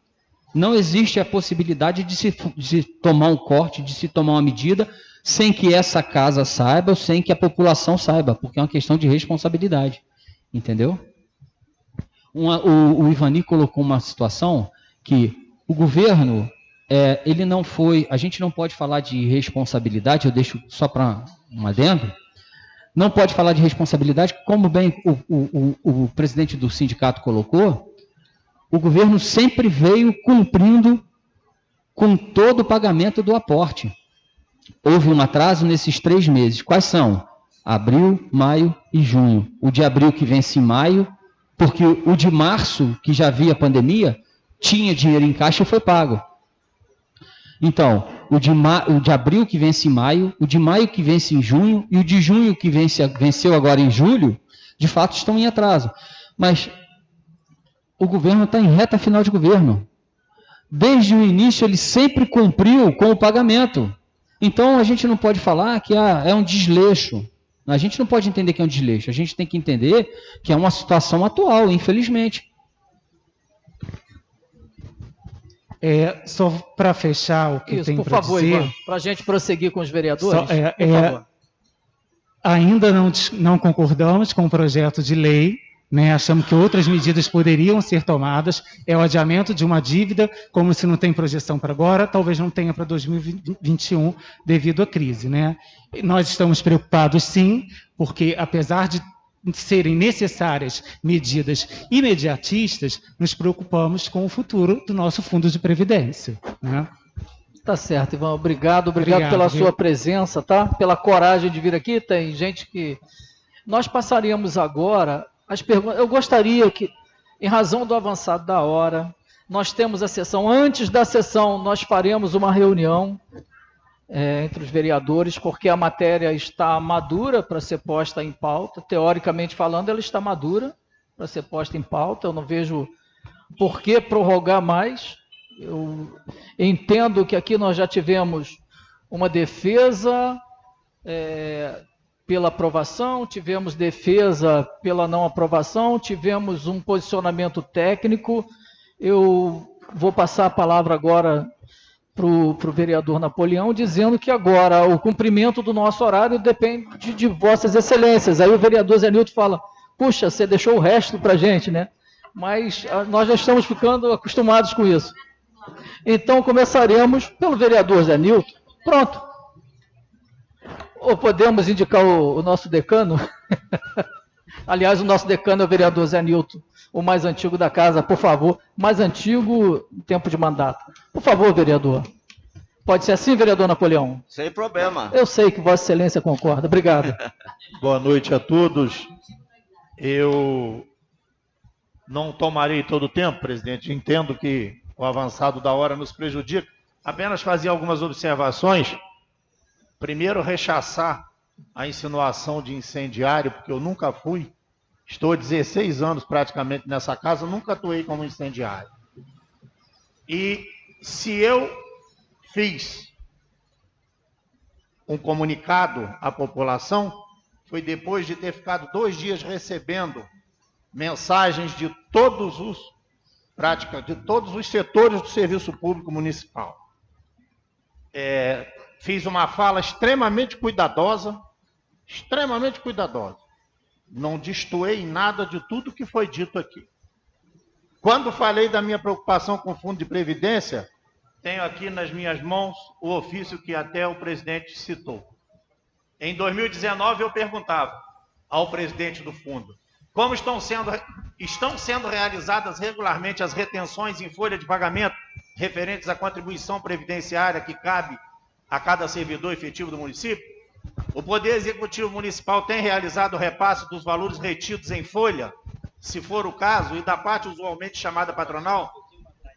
Não existe a possibilidade de se tomar um corte, de se tomar uma medida, sem que essa casa saiba ou sem que a população saiba, porque é uma questão de responsabilidade. Entendeu? O Ivani colocou uma situação que o governo, ele não foi... A gente não pode falar de responsabilidade, eu deixo só para um adendo, não pode falar de responsabilidade, como bem o presidente do sindicato colocou, o governo sempre veio cumprindo com todo o pagamento do aporte. Houve um atraso nesses 3 meses. Quais são? Abril, maio e junho. O de abril que vence em maio, porque o de março, que já havia pandemia, tinha dinheiro em caixa e foi pago. Então, o de abril que vence em maio, o de maio que vence em junho e o de junho que venceu agora em julho, de fato estão em atraso. Mas o governo está em reta final de governo. Desde o início ele sempre cumpriu com o pagamento. Então a gente não pode falar que é um desleixo. A gente não pode entender que é um desleixo. A gente tem que entender que é uma situação atual, infelizmente. Só para fechar o que eu tenho para dizer... Por favor, Ivan, para a gente prosseguir com os vereadores, por favor. Ainda não concordamos com o projeto de lei, né? Achamos que outras medidas poderiam ser tomadas. É o adiamento de uma dívida, como se não tem projeção para agora, talvez não tenha para 2021 devido à crise, né? Nós estamos preocupados, sim, porque apesar de serem necessárias medidas imediatistas, nos preocupamos com o futuro do nosso fundo de previdência, né? Tá certo, Ivan. Obrigado pela sua presença, tá? Pela coragem de vir aqui. Tem gente que... Nós passaríamos agora as perguntas. Eu gostaria que, em razão do avançado da hora, nós temos a sessão. Antes da sessão, nós faremos uma reunião entre os vereadores, porque a matéria está madura para ser posta em pauta. Teoricamente falando, ela está madura para ser posta em pauta. Eu não vejo por que prorrogar mais. Eu entendo que aqui nós já tivemos uma defesa pela aprovação, tivemos defesa pela não aprovação, tivemos um posicionamento técnico. Eu vou passar a palavra agora para o vereador Napoleão, dizendo que agora o cumprimento do nosso horário depende de vossas excelências. Aí o vereador Zé Nilton fala, puxa, você deixou o resto para a gente, né? Mas nós já estamos ficando acostumados com isso. Então começaremos pelo vereador Zé Nilton. Pronto. Ou podemos indicar o nosso decano? Aliás, o nosso decano é o vereador Zé Nilton, o mais antigo da casa, por favor. Mais antigo em tempo de mandato. Por favor, vereador. Pode ser assim, vereador Napoleão? Sem problema. Eu sei que Vossa Excelência concorda. Obrigado. Boa noite a todos. Eu não tomarei todo o tempo, presidente. Entendo que o avançado da hora nos prejudica. Apenas fazer algumas observações. Primeiro, rechaçar a insinuação de incendiário, porque eu nunca fui. Estou há 16 anos praticamente nessa casa, nunca atuei como incendiário. E se eu fiz um comunicado à população, foi depois de ter ficado 2 dias recebendo mensagens de todos os setores do serviço público municipal. Fiz uma fala extremamente cuidadosa. Não destoei nada de tudo que foi dito aqui. Quando falei da minha preocupação com o Fundo de Previdência, tenho aqui nas minhas mãos o ofício que até o presidente citou. Em 2019, eu perguntava ao presidente do fundo, como estão sendo realizadas regularmente as retenções em folha de pagamento referentes à contribuição previdenciária que cabe a cada servidor efetivo do município? O Poder Executivo Municipal tem realizado o repasse dos valores retidos em folha, se for o caso, e da parte usualmente chamada patronal?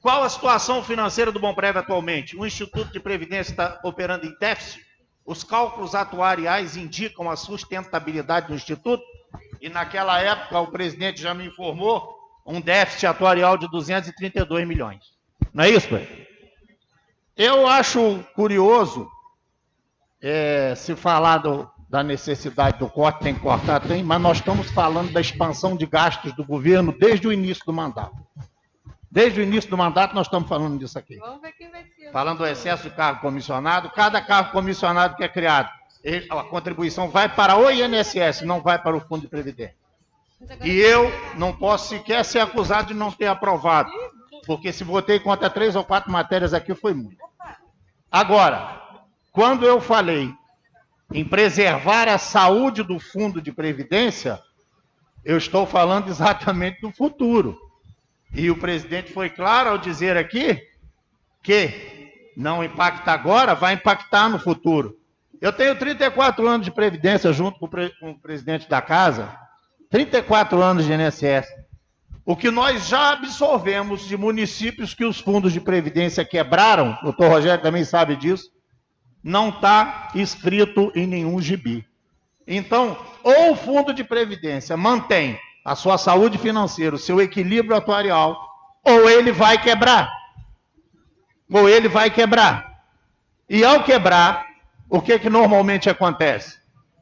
Qual a situação financeira do Bomprev atualmente? O Instituto de Previdência está operando em déficit? Os cálculos atuariais indicam a sustentabilidade do Instituto? E naquela época, o presidente já me informou, um déficit atuarial de 232 milhões. Não é isso, pai? Eu acho curioso se falar da necessidade do corte, tem que cortar, tem, mas nós estamos falando da expansão de gastos do governo desde o início do mandato. Desde o início do mandato nós estamos falando disso aqui. Vamos ver quem vai ser. Falando do excesso de cargo comissionado, cada cargo comissionado que é criado, a contribuição vai para o INSS, não vai para o Fundo de Previdência. E eu não posso sequer ser acusado de não ter aprovado, porque se votei contra 3 ou 4 matérias aqui foi muito. Agora, quando eu falei em preservar a saúde do Fundo de Previdência, eu estou falando exatamente do futuro. E o presidente foi claro ao dizer aqui que não impacta agora, vai impactar no futuro. Eu tenho 34 anos de Previdência junto com o presidente da Casa, 34 anos de INSS. O que nós já absorvemos de municípios que os fundos de Previdência quebraram, o doutor Rogério também sabe disso, não está escrito em nenhum gibi. Então, ou o Fundo de Previdência mantém a sua saúde financeira, o seu equilíbrio atuarial, ou ele vai quebrar. Ou ele vai quebrar. E ao quebrar, o que normalmente acontece?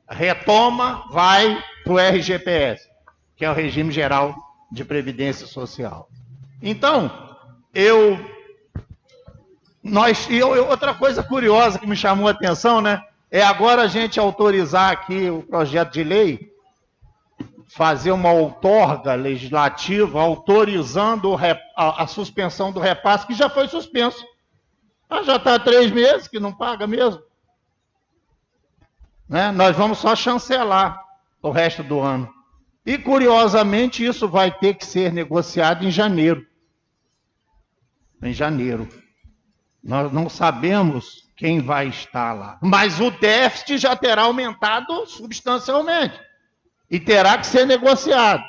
Retoma, vai para o RGPS, que é o Regime Geral de Previdência Social. Então, outra coisa curiosa que me chamou a atenção, né? É agora a gente autorizar aqui o projeto de lei, fazer uma outorga legislativa autorizando a suspensão do repasse, que já foi suspenso. Já está há 3 meses que não paga mesmo. Né? Nós vamos só chancelar o resto do ano. E, curiosamente, isso vai ter que ser negociado em janeiro. Em janeiro. Nós não sabemos quem vai estar lá. Mas o déficit já terá aumentado substancialmente. E terá que ser negociado.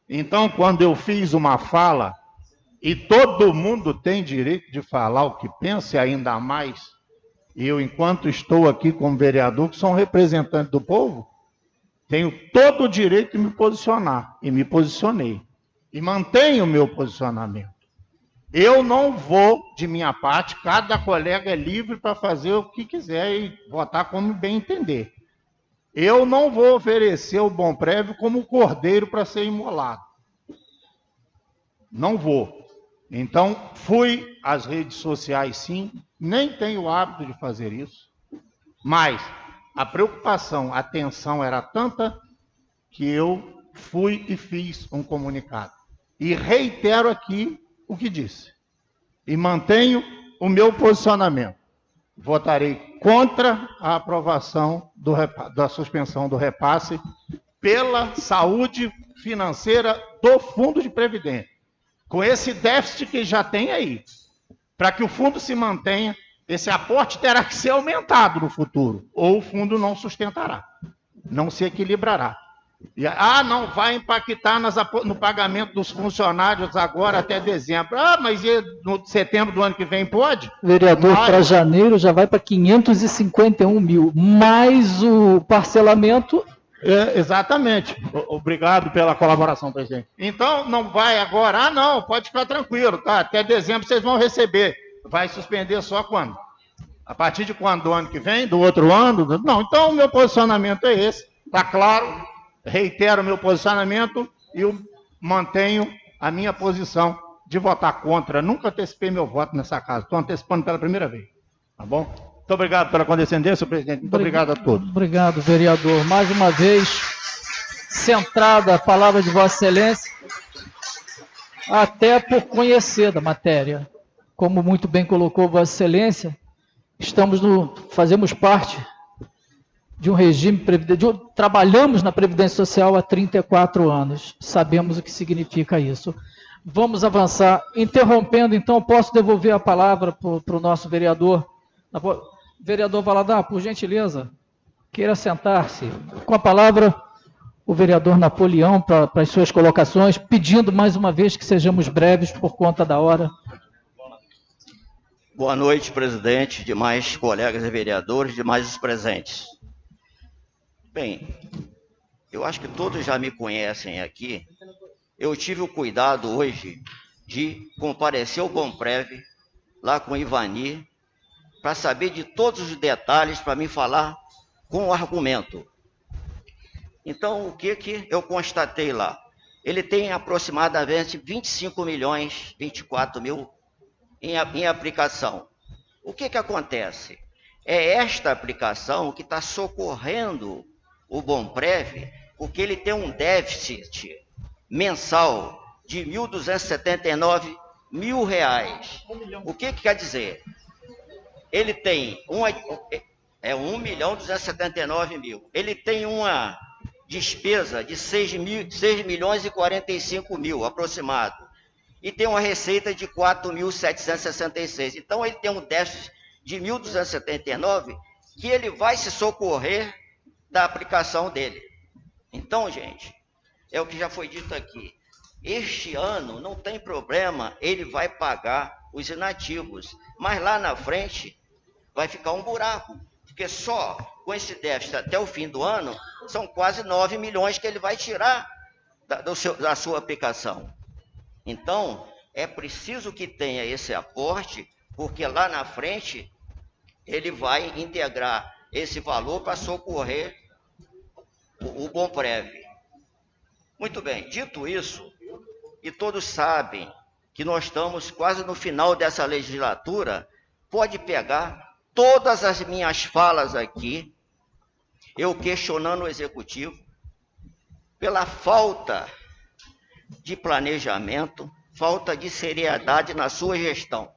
Então, quando eu fiz uma fala, e todo mundo tem direito de falar o que pensa, e ainda mais, eu, enquanto estou aqui como vereador, que sou um representante do povo, tenho todo o direito de me posicionar. E me posicionei. E mantenho o meu posicionamento. Eu não vou, de minha parte, cada colega é livre para fazer o que quiser e votar como bem entender. Eu não vou oferecer o bom prévio como cordeiro para ser imolado. Não vou. Então, fui às redes sociais, sim, nem tenho o hábito de fazer isso, mas a preocupação, a tensão era tanta que eu fui e fiz um comunicado. E reitero aqui o que disse. E mantenho o meu posicionamento. Votarei contra a aprovação da suspensão do repasse pela saúde financeira do Fundo de Previdência. Com esse déficit que já tem aí. Para que o fundo se mantenha, esse aporte terá que ser aumentado no futuro. Ou o fundo não sustentará. Não se equilibrará. Não vai impactar no pagamento dos funcionários agora até dezembro. Mas no setembro do ano que vem pode? Vereador, para janeiro já vai para 551 mil, mais o parcelamento. Exatamente. Obrigado pela colaboração, presidente. Então, não vai agora? Não, pode ficar tranquilo, tá? Até dezembro vocês vão receber. Vai suspender só quando? A partir de quando? Do ano que vem? Do outro ano? Não, então o meu posicionamento é esse. Está claro? Reitero o meu posicionamento e eu mantenho a minha posição de votar contra. Nunca antecipei meu voto nessa casa. Estou antecipando pela primeira vez. Tá bom? Muito obrigado pela condescendência, presidente. Muito obrigado a todos. Obrigado, vereador. Mais uma vez, centrada a palavra de Vossa Excelência, até por conhecer da matéria. Como muito bem colocou Vossa Excelência, fazemos parte de um regime previdenciário, trabalhamos na Previdência Social há 34 anos, sabemos o que significa isso. Vamos avançar. Interrompendo, então, posso devolver a palavra para o nosso vereador. Vereador Valadares, por gentileza, queira sentar-se. Com a palavra, o vereador Napoleão para as suas colocações, pedindo mais uma vez que sejamos breves por conta da hora. Boa noite, presidente, demais colegas e vereadores, demais os presentes. Bem, eu acho que todos já me conhecem aqui. Eu tive o cuidado hoje de comparecer ao Bomprev, lá com o Ivani, para saber de todos os detalhes, para me falar com o argumento. Então, o que eu constatei lá? ele tem aproximadamente 25 milhões, 24 mil em aplicação. O que acontece? É esta aplicação que está socorrendo o Bomprev, porque ele tem um déficit mensal de R$ 1.279 mil. O que quer dizer? Ele tem 1.279.000. Ele tem uma despesa de 6 milhões e 45 mil, aproximado. E tem uma receita de 4.766. Então, ele tem um déficit de 1.279 que ele vai se socorrer da aplicação dele. Então, gente, é o que já foi dito aqui. Este ano não tem problema, ele vai pagar os inativos. Mas lá na frente vai ficar um buraco. Porque só com esse déficit até o fim do ano, são quase 9 milhões que ele vai tirar da sua aplicação. Então, é preciso que tenha esse aporte, porque lá na frente ele vai integrar esse valor para socorrer o Bomprev. Muito bem, dito isso, e todos sabem que nós estamos quase no final dessa legislatura, pode pegar todas as minhas falas aqui, eu questionando o Executivo, pela falta de planejamento, falta de seriedade na sua gestão.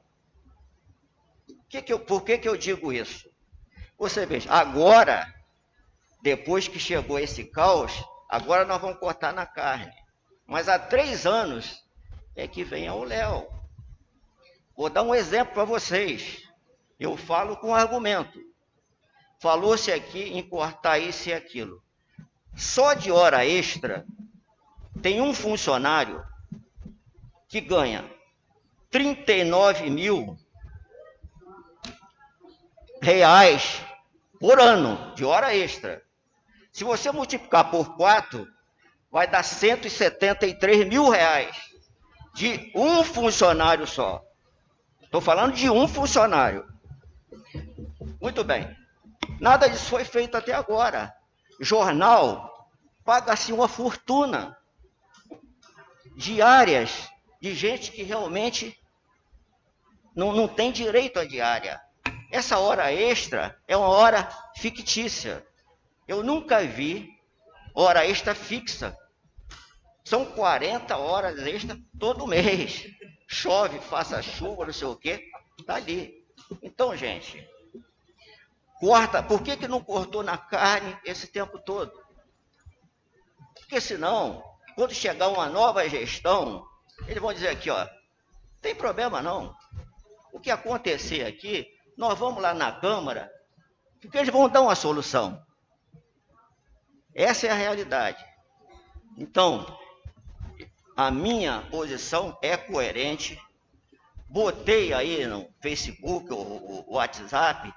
Por que eu digo isso? Você veja, agora, depois que chegou esse caos, agora nós vamos cortar na carne. Mas há 3 anos é que vem ao Léo. Vou dar um exemplo para vocês. Eu falo com argumento. Falou-se aqui em cortar isso e aquilo. Só de hora extra, tem um funcionário que ganha 39 mil reais por ano de hora extra. Se você multiplicar por 4, vai dar 173 mil reais de um funcionário só. Estou falando de um funcionário. Muito bem. Nada disso foi feito até agora. Jornal paga-se uma fortuna. Diárias de gente que realmente não tem direito à diária. Essa hora extra é uma hora fictícia. Eu nunca vi hora extra fixa. São 40 horas extra todo mês. Chove, faça chuva, não sei o quê, está ali. Então, gente, corta. Por que não cortou na carne esse tempo todo? Porque senão, quando chegar uma nova gestão, eles vão dizer aqui, ó, tem problema não. O que acontecer aqui, nós vamos lá na Câmara, porque eles vão dar uma solução. Essa é a realidade. Então, a minha posição é coerente. Botei aí no Facebook, o WhatsApp,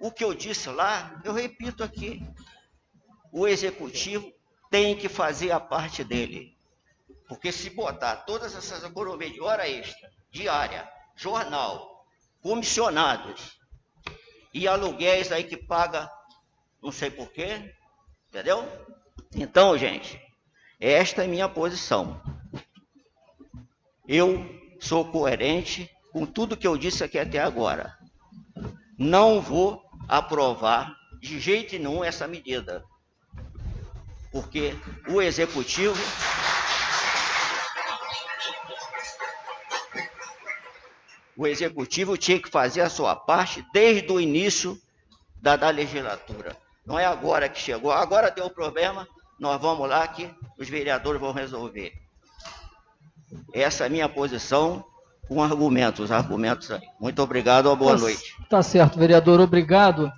o que eu disse lá, eu repito aqui. O Executivo tem que fazer a parte dele. Porque se botar todas essas economias de hora extra, diária, jornal, comissionados e aluguéis aí que paga, não sei porquê, entendeu? Então, gente, esta é minha posição. Eu sou coerente com tudo que eu disse aqui até agora. Não vou aprovar de jeito nenhum essa medida. Porque o Executivo tinha que fazer a sua parte desde o início da legislatura. Não é agora que chegou. Agora deu problema, nós vamos lá que os vereadores vão resolver. Essa é a minha posição com argumentos aí. Muito obrigado, boa noite. Tá certo, vereador, obrigado.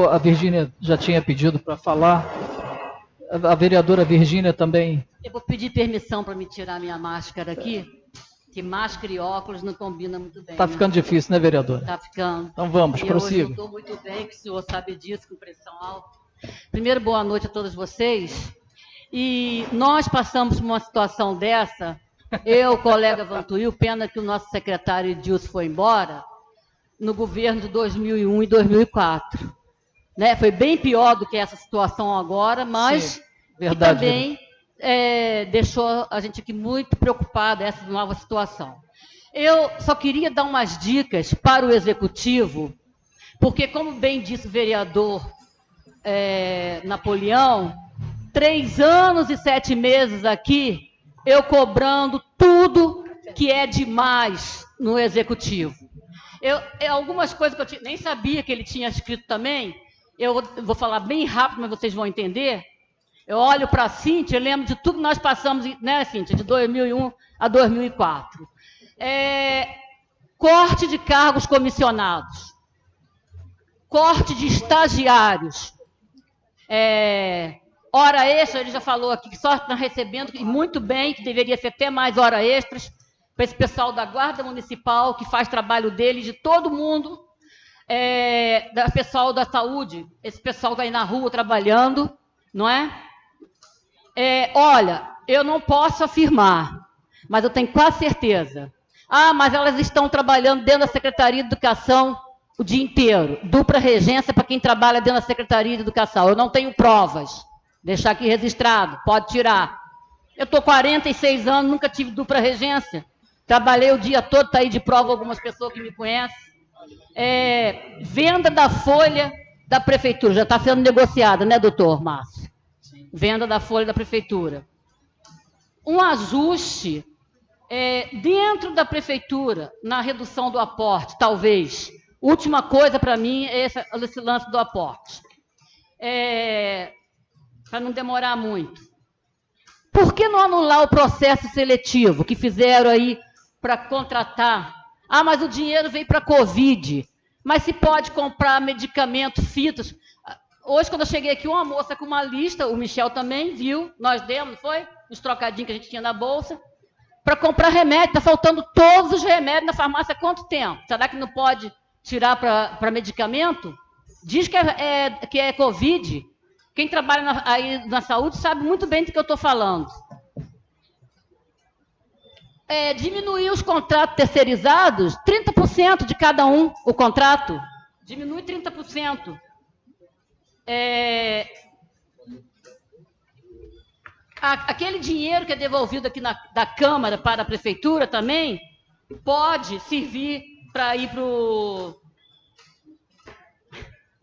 A Virgínia já tinha pedido para falar. A vereadora Virgínia também. Eu vou pedir permissão para me tirar minha máscara aqui, que máscara e óculos não combinam muito bem. Está ficando difícil, né, vereadora? Está ficando. Então vamos, prossiga. prossiga. Eu não estou muito bem, que o senhor sabe disso, com pressão alta. Primeiro, boa noite a todos vocês. E nós passamos por uma situação dessa, eu, o colega Vantuil, pena que o nosso secretário Edilson foi embora, no governo de 2001 e 2004. Né? Foi bem pior do que essa situação agora, mas verdade, também deixou a gente aqui muito preocupado, essa nova situação. Eu só queria dar umas dicas para o Executivo, porque, como bem disse o vereador Napoleão, 3 anos e 7 meses aqui, eu cobrando tudo que é demais no Executivo. Algumas coisas que eu nem sabia que ele tinha escrito também, eu vou falar bem rápido, mas vocês vão entender. Eu olho para a Cíntia, eu lembro de tudo que nós passamos, né, Cíntia, de 2001 a 2004. Corte de cargos comissionados, corte de estagiários, hora extra, ele já falou aqui, que só estão recebendo, e muito bem, que deveria ser até mais hora extras, para esse pessoal da Guarda Municipal, que faz trabalho dele, de todo mundo, da pessoal da saúde, esse pessoal está aí na rua trabalhando, não é? Olha, eu não posso afirmar, mas eu tenho quase certeza. Mas elas estão trabalhando dentro da Secretaria de Educação o dia inteiro. Dupla regência para quem trabalha dentro da Secretaria de Educação. Eu não tenho provas. Deixar aqui registrado, pode tirar. Eu estou 46 anos, nunca tive dupla regência. Trabalhei o dia todo, está aí de prova algumas pessoas que me conhecem. Venda da folha da Prefeitura, já está sendo negociada, né, doutor Márcio? Venda da folha da Prefeitura. Um ajuste dentro da Prefeitura, na redução do aporte, talvez. Última coisa para mim é esse lance do aporte. Para não demorar muito. Por que não anular o processo seletivo que fizeram aí para contratar? Mas o dinheiro veio para a Covid. Mas se pode comprar medicamentos, fitas. Hoje, quando eu cheguei aqui, uma moça com uma lista, o Michel também viu, nós demos, não foi? Os trocadinhos que a gente tinha na bolsa, para comprar remédio. Está faltando todos os remédios na farmácia há quanto tempo? Será que não pode tirar para medicamento? Diz que é Covid. Quem trabalha aí na saúde sabe muito bem do que eu estou falando. Diminuir os contratos terceirizados, 30% de cada um, o contrato. Diminui 30%. Aquele dinheiro que é devolvido aqui da Câmara para a Prefeitura também pode servir para ir para o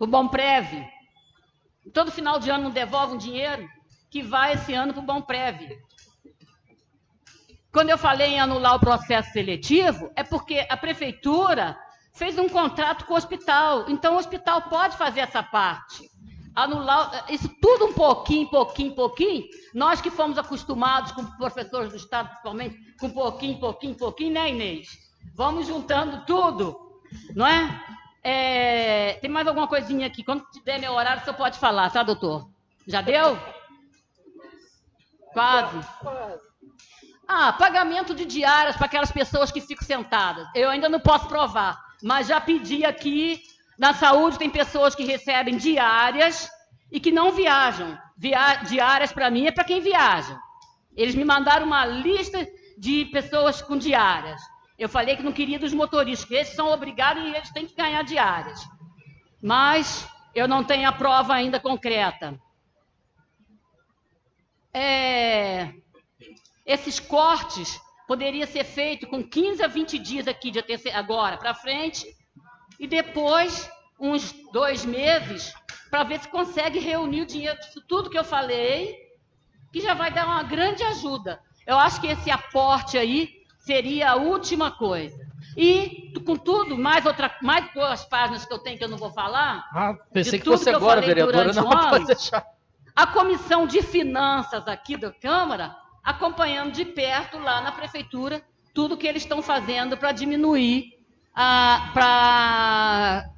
Bomprev. Todo final de ano não devolve um dinheiro que vai esse ano para o Bomprev. Quando eu falei em anular o processo seletivo, é porque a Prefeitura fez um contrato com o hospital. Então, o hospital pode fazer essa parte. Anular isso tudo um pouquinho, nós que fomos acostumados com professores do Estado, principalmente, com pouquinho, né, Inês? Vamos juntando tudo, não é? Tem mais alguma coisinha aqui? Quando der meu horário, você pode falar, tá, doutor? Já deu? Quase. Pagamento de diárias para aquelas pessoas que ficam sentadas. Eu ainda não posso provar, mas já pedi aqui. Na saúde tem pessoas que recebem diárias e que não viajam. Diárias, para mim, é para quem viaja. Eles me mandaram uma lista de pessoas com diárias. Eu falei que não queria dos motoristas, que eles são obrigados e eles têm que ganhar diárias. Mas eu não tenho a prova ainda concreta. Esses cortes poderiam ser feitos com 15 a 20 dias aqui, agora para frente, e depois, uns 2 meses, para ver se consegue reunir o dinheiro disso tudo que eu falei, que já vai dar uma grande ajuda. Eu acho que esse aporte aí seria a última coisa. E, com tudo, mais 2 páginas que eu tenho que eu não vou falar. Pensei que fosse agora, vereadora, não pode deixar. A Comissão de Finanças aqui da Câmara, acompanhando de perto lá na Prefeitura, tudo que eles estão fazendo para diminuir, para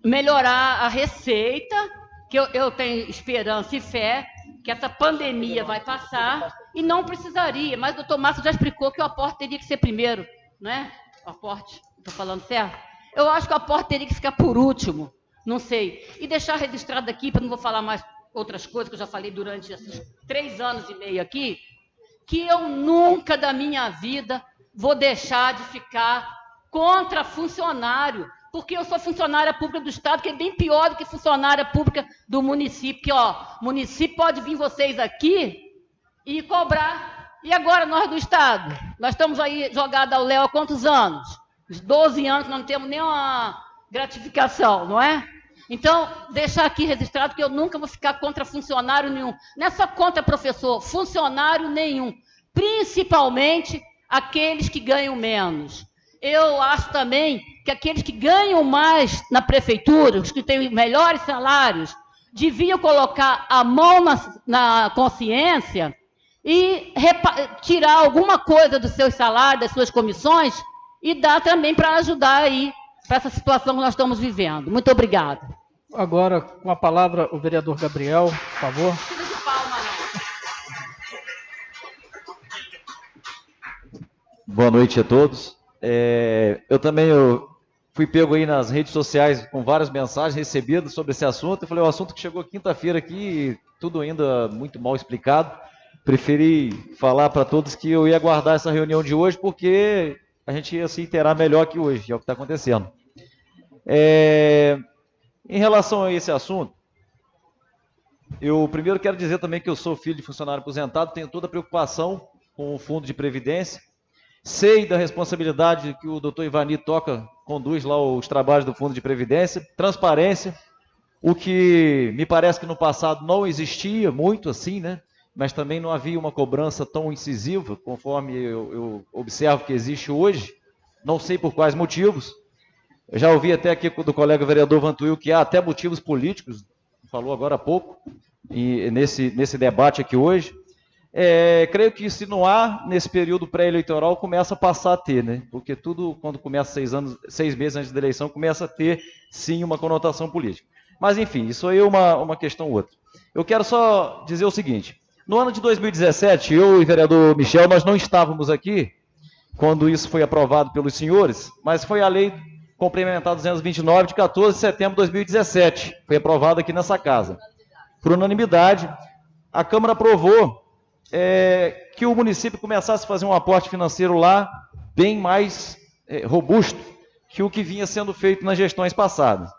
melhorar a receita, que eu tenho esperança e fé que essa pandemia vai passar e não precisaria. Mas o doutor Márcio já explicou que o aporte teria que ser primeiro, não é? O aporte, estou falando certo? Eu acho que o aporte teria que ficar por último, não sei. E deixar registrado aqui, para não vou falar mais outras coisas que eu já falei durante esses 3 anos e meio aqui, que eu nunca da minha vida vou deixar de ficar contra funcionário, porque eu sou funcionária pública do Estado, que é bem pior do que funcionária pública do município, que, o município pode vir vocês aqui, e cobrar. E agora nós do Estado? Nós estamos aí jogados ao léu há quantos anos? Uns 12 anos, nós não temos nenhuma gratificação, não é? Então, deixar aqui registrado que eu nunca vou ficar contra funcionário nenhum. Não é só contra professor, funcionário nenhum. Principalmente aqueles que ganham menos. Eu acho também que aqueles que ganham mais na prefeitura, os que têm melhores salários, deviam colocar a mão na consciência e tirar alguma coisa dos seus salários, das suas comissões, e dar também para ajudar aí, para essa situação que nós estamos vivendo. Muito obrigada. Agora, com a palavra, o vereador Gabriel, por favor. Boa noite a todos. Eu fui pego aí nas redes sociais com várias mensagens recebidas sobre esse assunto. Eu falei, o assunto que chegou quinta-feira aqui, tudo ainda muito mal explicado. Preferi falar para todos que eu ia aguardar essa reunião de hoje, porque a gente ia se inteirar melhor que hoje, é o que está acontecendo. Em relação a esse assunto, eu primeiro quero dizer também que eu sou filho de funcionário aposentado, tenho toda a preocupação com o fundo de previdência, sei da responsabilidade que o doutor Ivani conduz lá os trabalhos do fundo de previdência, transparência, o que me parece que no passado não existia muito assim, né? Mas também não havia uma cobrança tão incisiva, conforme eu observo que existe hoje, não sei por quais motivos. Eu já ouvi até aqui do colega vereador Vantuil que há até motivos políticos, falou agora há pouco, e nesse debate aqui hoje. Creio que se não há, nesse período pré-eleitoral, começa a passar a ter, né? Porque tudo, quando começa 6 meses antes da eleição, começa a ter, sim, uma conotação política. Mas, enfim, isso aí é uma questão ou outra. Eu quero só dizer o seguinte, no ano de 2017, eu e o vereador Michel, nós não estávamos aqui, quando isso foi aprovado pelos senhores, mas foi a lei complementar 229 de 14 de setembro de 2017, foi aprovada aqui nessa casa. Por unanimidade, a Câmara aprovou que o município começasse a fazer um aporte financeiro lá bem mais robusto que o que vinha sendo feito nas gestões passadas.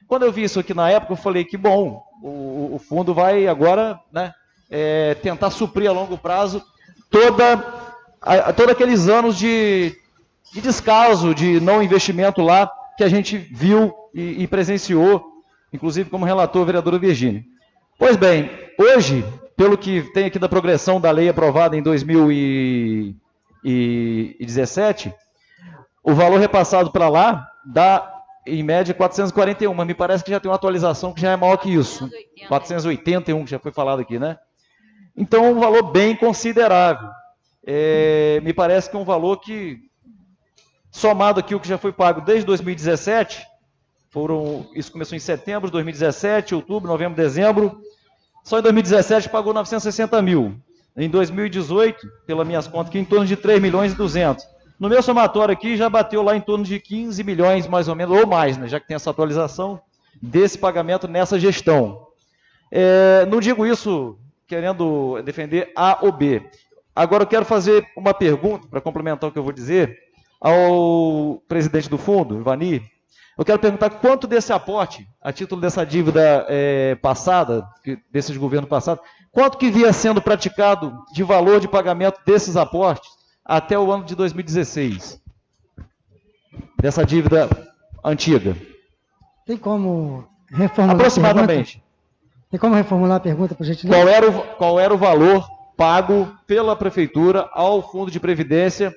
Quando eu vi isso aqui na época, eu falei que bom, o fundo vai agora, né, tentar suprir a longo prazo todos aqueles anos de descaso, de não investimento lá, que a gente viu e presenciou, inclusive como relator o vereador Virgínio. Pois bem, hoje, pelo que tem aqui da progressão da lei aprovada em 2017, o valor repassado para lá dá, em média, 441, mas me parece que já tem uma atualização que já é maior que isso. 481, que já foi falado aqui, né? Então, um valor bem considerável. Me parece que é um valor que, somado aqui o que já foi pago desde 2017, isso começou em setembro de 2017, outubro, novembro, dezembro, só em 2017 pagou 960 mil. Em 2018, pelas minhas contas, aqui em torno de 3 milhões e 200. No meu somatório aqui já bateu lá em torno de 15 milhões, mais ou menos, ou mais, né, já que tem essa atualização desse pagamento nessa gestão. Não digo isso querendo defender A ou B. Agora eu quero fazer uma pergunta, para complementar o que eu vou dizer, ao presidente do fundo, Ivani. Eu quero perguntar quanto desse aporte, a título dessa dívida passada, desses governos passados, quanto que vinha sendo praticado de valor de pagamento desses aportes até o ano de 2016? Dessa dívida antiga. Tem como reformular aproximadamente. Tem como reformular a pergunta, por gentileza? Qual era o valor pago pela Prefeitura ao Fundo de Previdência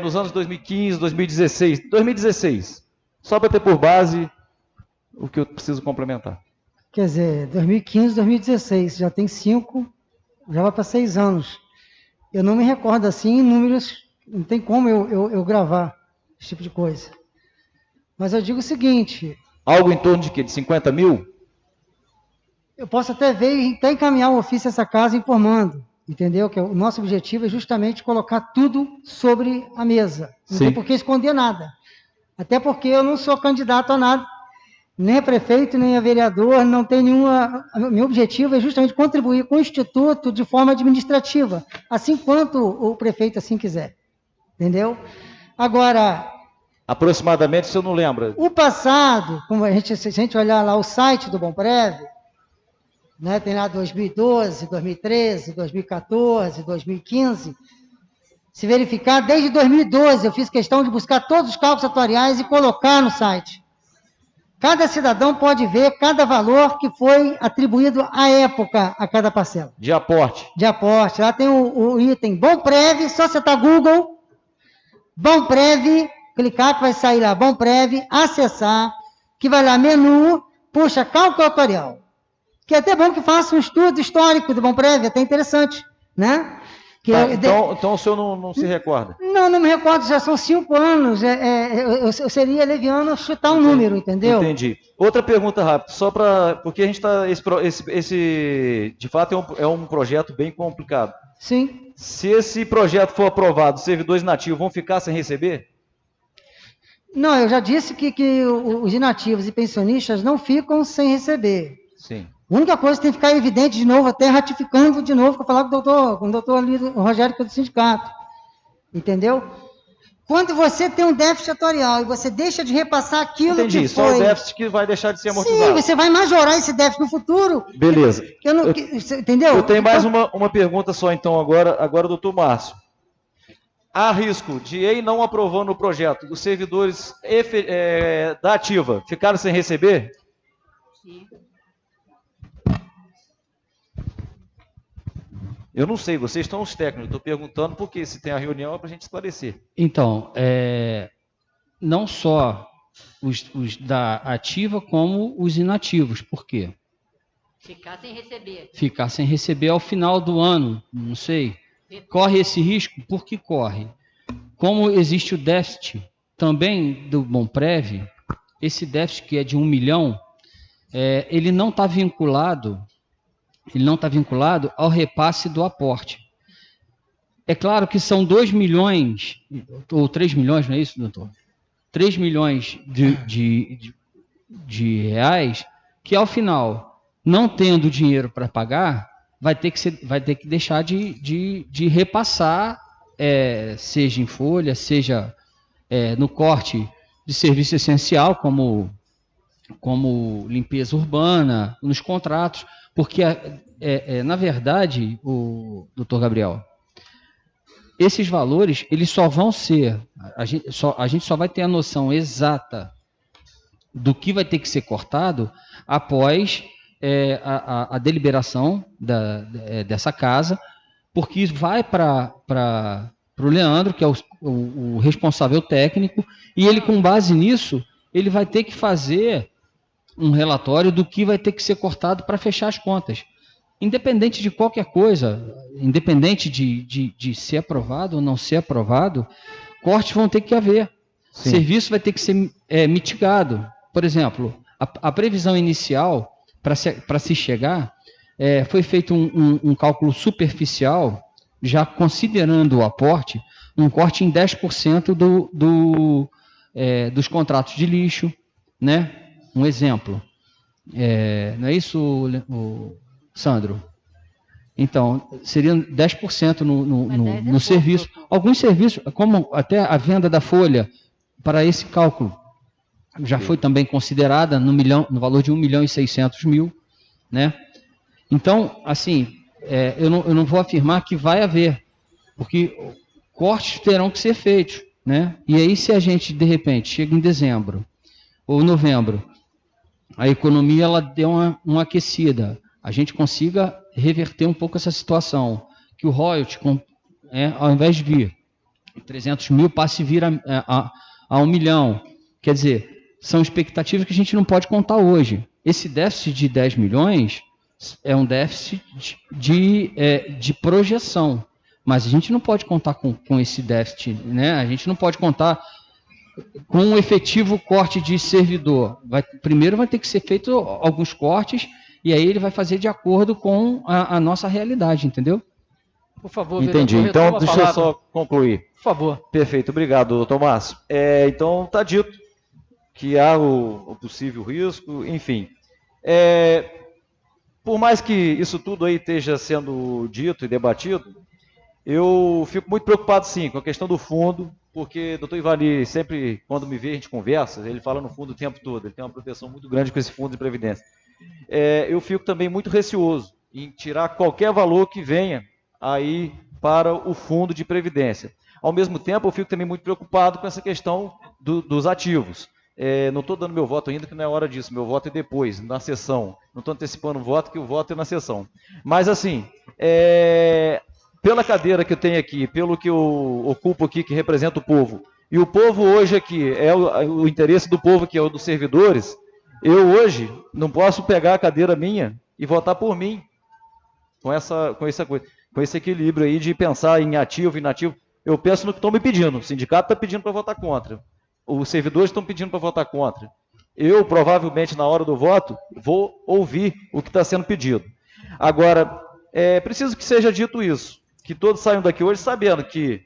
nos anos 2015, 2016? 2016. Só para ter por base o que eu preciso complementar. Quer dizer, 2015, 2016, já tem 5, já vai para 6 anos. Eu não me recordo assim em números, não tem como eu gravar esse tipo de coisa. Mas eu digo o seguinte... Algo em torno de quê? De 50 mil? Eu posso até ver e até encaminhar um ofício a essa casa informando, entendeu? Que o nosso objetivo é justamente colocar tudo sobre a mesa. Não tem por que esconder nada. Até porque eu não sou candidato a nada, nem a prefeito, nem a vereador, não tem nenhuma... Meu objetivo é justamente contribuir com o Instituto de forma administrativa, assim quanto o prefeito assim quiser. Entendeu? Agora... Aproximadamente, se eu não lembro. O passado, se a gente olhar lá o site do Bomprev, né? Tem lá 2012, 2013, 2014, 2015. Se verificar, desde 2012 eu fiz questão de buscar todos os cálculos atuariais e colocar no site. Cada cidadão pode ver cada valor que foi atribuído à época a cada parcela. De aporte. De aporte. Lá tem o item Bomprev, só você tá Google, Bomprev, clicar que vai sair lá, Bomprev, acessar, que vai lá menu, puxa cálculo atuarial. Que é até bom que faça um estudo histórico do Bomprev, até interessante, né? Que Tá, então o senhor não se recorda? Não me recordo, já são 5 anos, eu seria leviano chutar um número, entendeu? Entendi. Outra pergunta rápida, só para... Porque a gente está... Esse, de fato, é um projeto bem complicado. Sim. Se esse projeto for aprovado, os servidores inativos vão ficar sem receber? Não, eu já disse que os inativos e pensionistas não ficam sem receber. Sim. A única coisa que tem que ficar evidente de novo, até ratificando de novo, que eu falava com o doutor ali, o Rogério, que é do sindicato. Entendeu? Quando você tem um déficit atuarial e você deixa de repassar aquilo que foi... Entendi, só o déficit que vai deixar de ser amortizado. Sim, você vai majorar esse déficit no futuro. Beleza. Entendeu? Eu tenho mais uma pergunta só, então, agora doutor Márcio. Há risco de EI não aprovando o projeto, os servidores da ativa ficaram sem receber? Sim. Eu não sei, vocês estão os técnicos, estou perguntando porque se tem a reunião é para a gente esclarecer. Então, não só os da ativa, como os inativos. Por quê? Ficar sem receber. Ficar sem receber ao final do ano, não sei. Corre esse risco? Por que corre? Como existe o déficit também do Bomprev, esse déficit que é de 1 milhão, ele não está vinculado ao repasse do aporte. É claro que são 2 milhões, ou 3 milhões, não é isso, doutor? 3 milhões de reais, que ao final, não tendo dinheiro para pagar, vai ter que deixar de repassar, seja em folha, seja no corte de serviço essencial, como limpeza urbana, nos contratos, porque, na verdade, o doutor Gabriel, esses valores, eles só vão ser, a gente só vai ter a noção exata do que vai ter que ser cortado após a deliberação dessa casa, porque vai para o Leandro, que é o responsável técnico, e ele, com base nisso, ele vai ter que fazer um relatório do que vai ter que ser cortado para fechar as contas. Independente de qualquer coisa, independente de ser aprovado ou não ser aprovado, cortes vão ter que haver. Sim. Serviço vai ter que ser mitigado. Por exemplo, a previsão inicial, para se chegar, foi feito um cálculo superficial, já considerando o aporte, um corte em 10% dos contratos de lixo, né? Um exemplo. Não é isso, Sandro? Então, seria 10% no serviço. Alguns serviços, como até a venda da folha, para esse cálculo, já foi também considerada no valor de 1.600.000, né? Então, assim, eu não vou afirmar que vai haver, porque cortes terão que ser feitos, né? E aí, se a gente, de repente, chega em dezembro ou novembro, a economia ela deu uma aquecida, a gente consiga reverter um pouco essa situação, que o royalty, ao invés de vir 300.000, passe a vir a 1 milhão. Quer dizer, são expectativas que a gente não pode contar hoje. Esse déficit de 10 milhões é um déficit de projeção, mas a gente não pode contar com esse déficit, né? A gente não pode contar com um efetivo corte de servidor. Primeiro vai ter que ser feito alguns cortes, e aí ele vai fazer de acordo com a nossa realidade, entendeu? Por favor, entendi. vereador, Então, deixa eu só concluir. Por favor. Perfeito, obrigado, doutor Márcio. Então, está dito que há o possível risco, enfim. Por mais que isso tudo aí esteja sendo dito e debatido, eu fico muito preocupado, sim, com a questão do fundo, porque o doutor Ivani sempre, quando me vê, a gente conversa, ele fala no fundo o tempo todo, ele tem uma proteção muito grande com esse fundo de previdência. eu fico também muito receoso em tirar qualquer valor que venha aí para o fundo de previdência. Ao mesmo tempo, eu fico também muito preocupado com essa questão dos ativos. Não estou dando meu voto ainda, que não é hora disso. Meu voto é depois, na sessão. Não estou antecipando o voto, que o voto é na sessão. Mas, assim, pela cadeira que eu tenho aqui, pelo que eu ocupo aqui, que representa o povo, e o povo hoje aqui, é o interesse do povo, que é o dos servidores, eu hoje não posso pegar a cadeira minha e votar por mim, com esse equilíbrio aí de pensar em ativo e inativo. Eu penso no que estão me pedindo. O sindicato está pedindo para votar contra. Os servidores estão pedindo para votar contra. Eu, provavelmente, na hora do voto, vou ouvir o que está sendo pedido. Agora, é preciso que seja dito isso, que todos saiam daqui hoje sabendo que,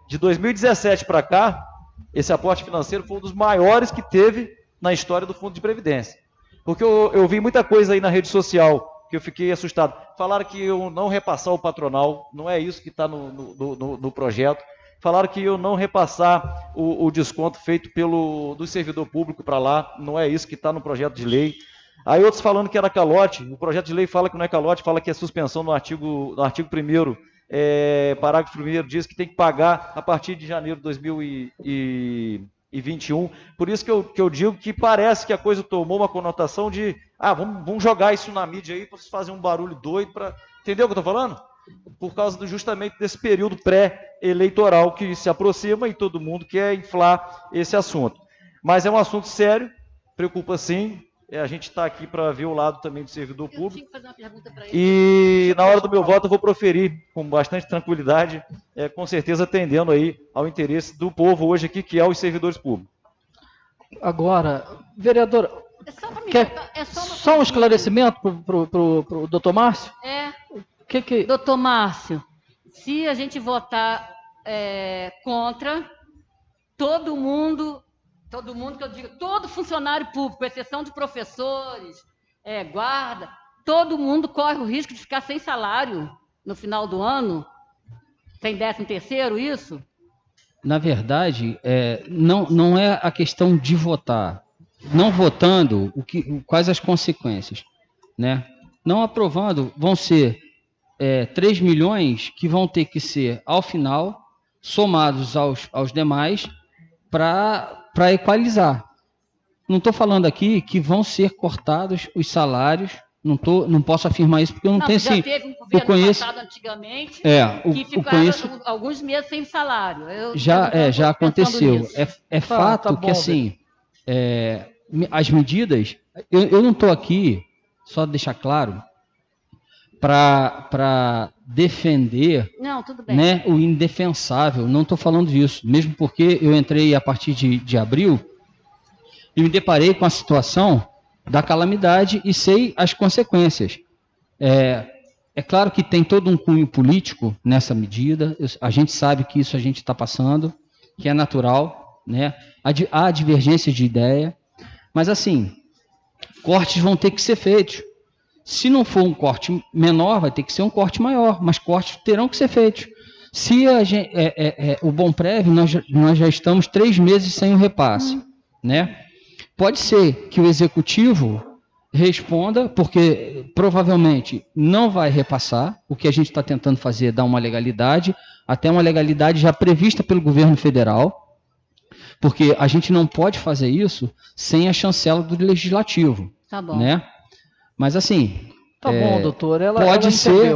de 2017 para cá, esse aporte financeiro foi um dos maiores que teve na história do Fundo de Previdência. Porque eu vi muita coisa aí na rede social que eu fiquei assustado. Falaram que eu não repassar o patronal, não é isso que está no projeto. Falaram que eu não repassar o desconto feito do servidor público para lá, não é isso que está no projeto de lei. Aí outros falando que era calote, o projeto de lei fala que não é calote, fala que é suspensão no artigo 1º, parágrafo 1º, diz que tem que pagar a partir de janeiro de 2021. Por isso que eu digo que parece que a coisa tomou uma conotação de vamos jogar isso na mídia aí para vocês fazerem um barulho doido. Entendeu o que eu estou falando? Por causa justamente desse período pré-eleitoral que se aproxima e todo mundo quer inflar esse assunto. Mas é um assunto sério, preocupa sim. A gente está aqui para ver o lado também do servidor público. E na hora do meu voto eu vou proferir com bastante tranquilidade, com certeza atendendo aí ao interesse do povo hoje aqui, que é os servidores públicos. Agora, vereadora, só um esclarecimento para o doutor Márcio? Doutor Márcio, se a gente votar contra, todo mundo que eu digo, todo funcionário público, com exceção de professores, guarda, todo mundo corre o risco de ficar sem salário no final do ano, sem 13º, isso? Na verdade, não é a questão de votar. Não votando, quais as consequências? Né? Não aprovando, vão ser 3 milhões que vão ter que ser, ao final, somados aos demais, para equalizar. Não estou falando aqui que vão ser cortados os salários, não posso afirmar isso porque eu não tenho sim. Já teve um governo passado antigamente que ficaram alguns meses sem salário. Já aconteceu. É fato que assim, as medidas, eu não estou aqui, só deixar claro, para defender né, o indefensável. Não estou falando disso, mesmo porque eu entrei a partir de abril e me deparei com a situação da calamidade e sei as consequências. É claro que tem todo um cunho político nessa medida, a gente sabe que isso a gente está passando, que é natural, né? Há divergência de ideia, mas assim, cortes vão ter que ser feitos. Se não for um corte menor, vai ter que ser um corte maior, mas cortes terão que ser feitos. Se o Bomprev, nós já estamos 3 meses sem o repasse, né? Pode ser que o executivo responda, porque provavelmente não vai repassar. O que a gente está tentando fazer é dar uma legalidade, até uma legalidade já prevista pelo governo federal, porque a gente não pode fazer isso sem a chancela do legislativo. Tá bom. Né? Mas assim, tá bom, doutor. Pode ser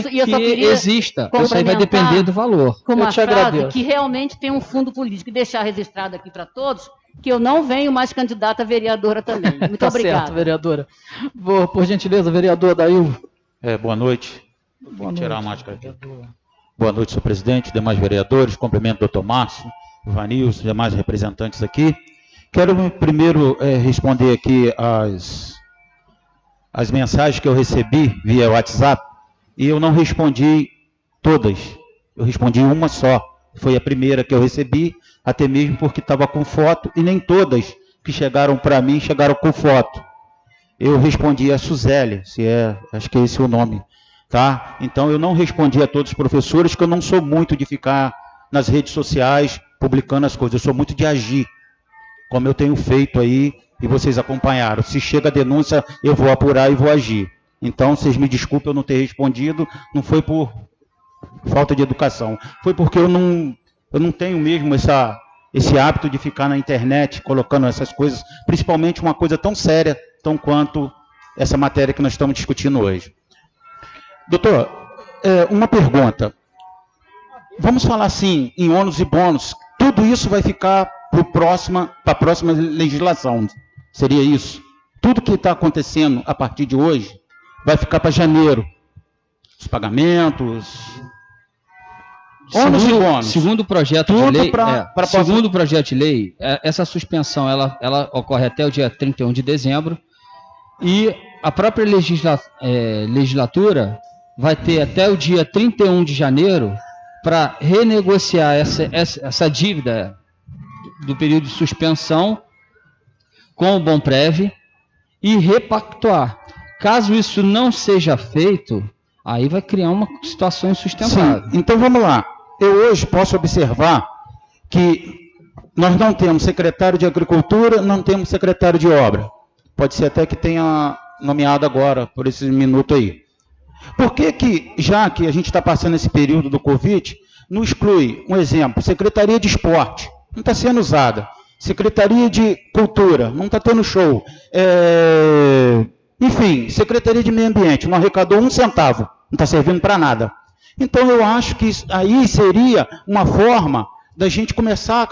que exista. Isso aí vai depender do valor. Com uma frase que realmente tem um fundo político. E deixar registrado aqui para todos que eu não venho mais candidata a vereadora também. Muito obrigada. Certo, vereadora. Vou, por gentileza, vereador Dail. Boa noite. Vou tirar a máscara aqui. Boa noite, senhor presidente, demais vereadores. Cumprimento o doutor Márcio, Ivanilson, demais representantes aqui. Quero primeiro responder aqui as mensagens que eu recebi via WhatsApp e eu não respondi todas. Eu respondi uma só. Foi a primeira que eu recebi, até mesmo porque estava com foto e nem todas que chegaram para mim chegaram com foto. Eu respondi a Suzélia, acho que é esse o nome, tá? Então eu não respondi a todos os professores, que eu não sou muito de ficar nas redes sociais publicando as coisas, eu sou muito de agir, como eu tenho feito aí e vocês acompanharam. Se chega a denúncia, eu vou apurar e vou agir. Então, vocês me desculpem eu não ter respondido, não foi por falta de educação, foi porque eu não tenho mesmo esse hábito de ficar na internet colocando essas coisas, principalmente uma coisa tão séria, tão quanto essa matéria que nós estamos discutindo hoje. Doutor, uma pergunta. Vamos falar assim, em ônus e bônus, tudo isso vai ficar para a próxima legislação, seria isso? Tudo que está acontecendo a partir de hoje vai ficar para janeiro, os pagamentos, ônus e bônus. Segundo o projeto de lei, segundo o projeto de lei, essa suspensão ela ocorre até o dia 31 de dezembro e a própria legislatura vai ter até o dia 31 de janeiro para renegociar essa dívida do período de suspensão com o Bomprev e repactuar. Caso isso não seja feito, aí vai criar uma situação insustentável. Sim, então vamos lá. Eu hoje posso observar que nós não temos secretário de Agricultura, não temos secretário de Obra. Pode ser até que tenha nomeado agora, por esse minuto aí. Por que, já que a gente está passando esse período do Covid, não exclui, um exemplo, Secretaria de Esporte, não está sendo usada. Secretaria de Cultura, não está tendo show. Enfim, Secretaria de Meio Ambiente, não arrecadou 1 centavo, não está servindo para nada. Então, eu acho que aí seria uma forma da gente começar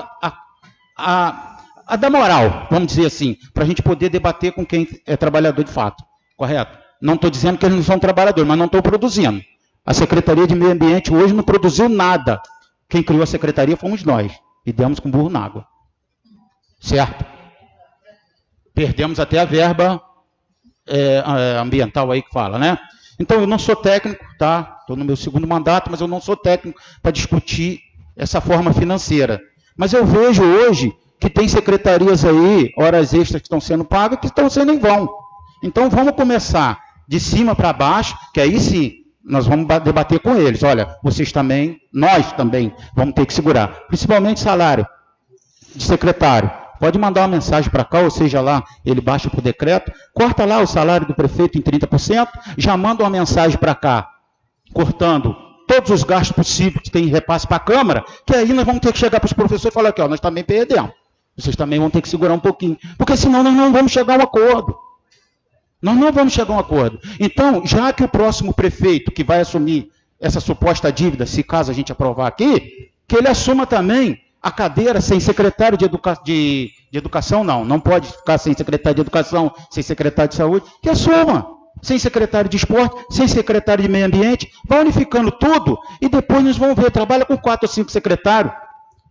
a dar moral, vamos dizer assim, para a gente poder debater com quem é trabalhador de fato, correto? Não estou dizendo que eles não são trabalhadores, mas não estão produzindo. A Secretaria de Meio Ambiente hoje não produziu nada. Quem criou a Secretaria fomos nós, e demos com burro na água. Certo? Perdemos até a verba ambiental aí que fala, né? Então, eu não sou técnico, tá? Estou no meu 2º mandato, mas eu não sou técnico para discutir essa forma financeira. Mas eu vejo hoje que tem secretarias aí, horas extras que estão sendo pagas, que estão sendo em vão. Então, vamos começar de cima para baixo, que aí sim, nós vamos debater com eles. Olha, vocês também, nós também, vamos ter que segurar. Principalmente salário de secretário. Pode mandar uma mensagem para cá, ou seja lá, ele baixa por decreto, corta lá o salário do prefeito em 30%, já manda uma mensagem para cá, cortando todos os gastos possíveis que tem repasse para a Câmara, que aí nós vamos ter que chegar para os professores e falar aqui, ó, nós também perdemos. Vocês também vão ter que segurar um pouquinho, porque senão nós não vamos chegar a um acordo. Nós não vamos chegar a um acordo. Então, já que o próximo prefeito que vai assumir essa suposta dívida, se caso a gente aprovar aqui, que ele assuma também a cadeira sem secretário de educação, não pode ficar sem secretário de educação, sem secretário de saúde, que assuma, sem secretário de esporte, sem secretário de meio ambiente, vai unificando tudo e depois nós vamos ver, trabalha com 4 ou 5 secretários,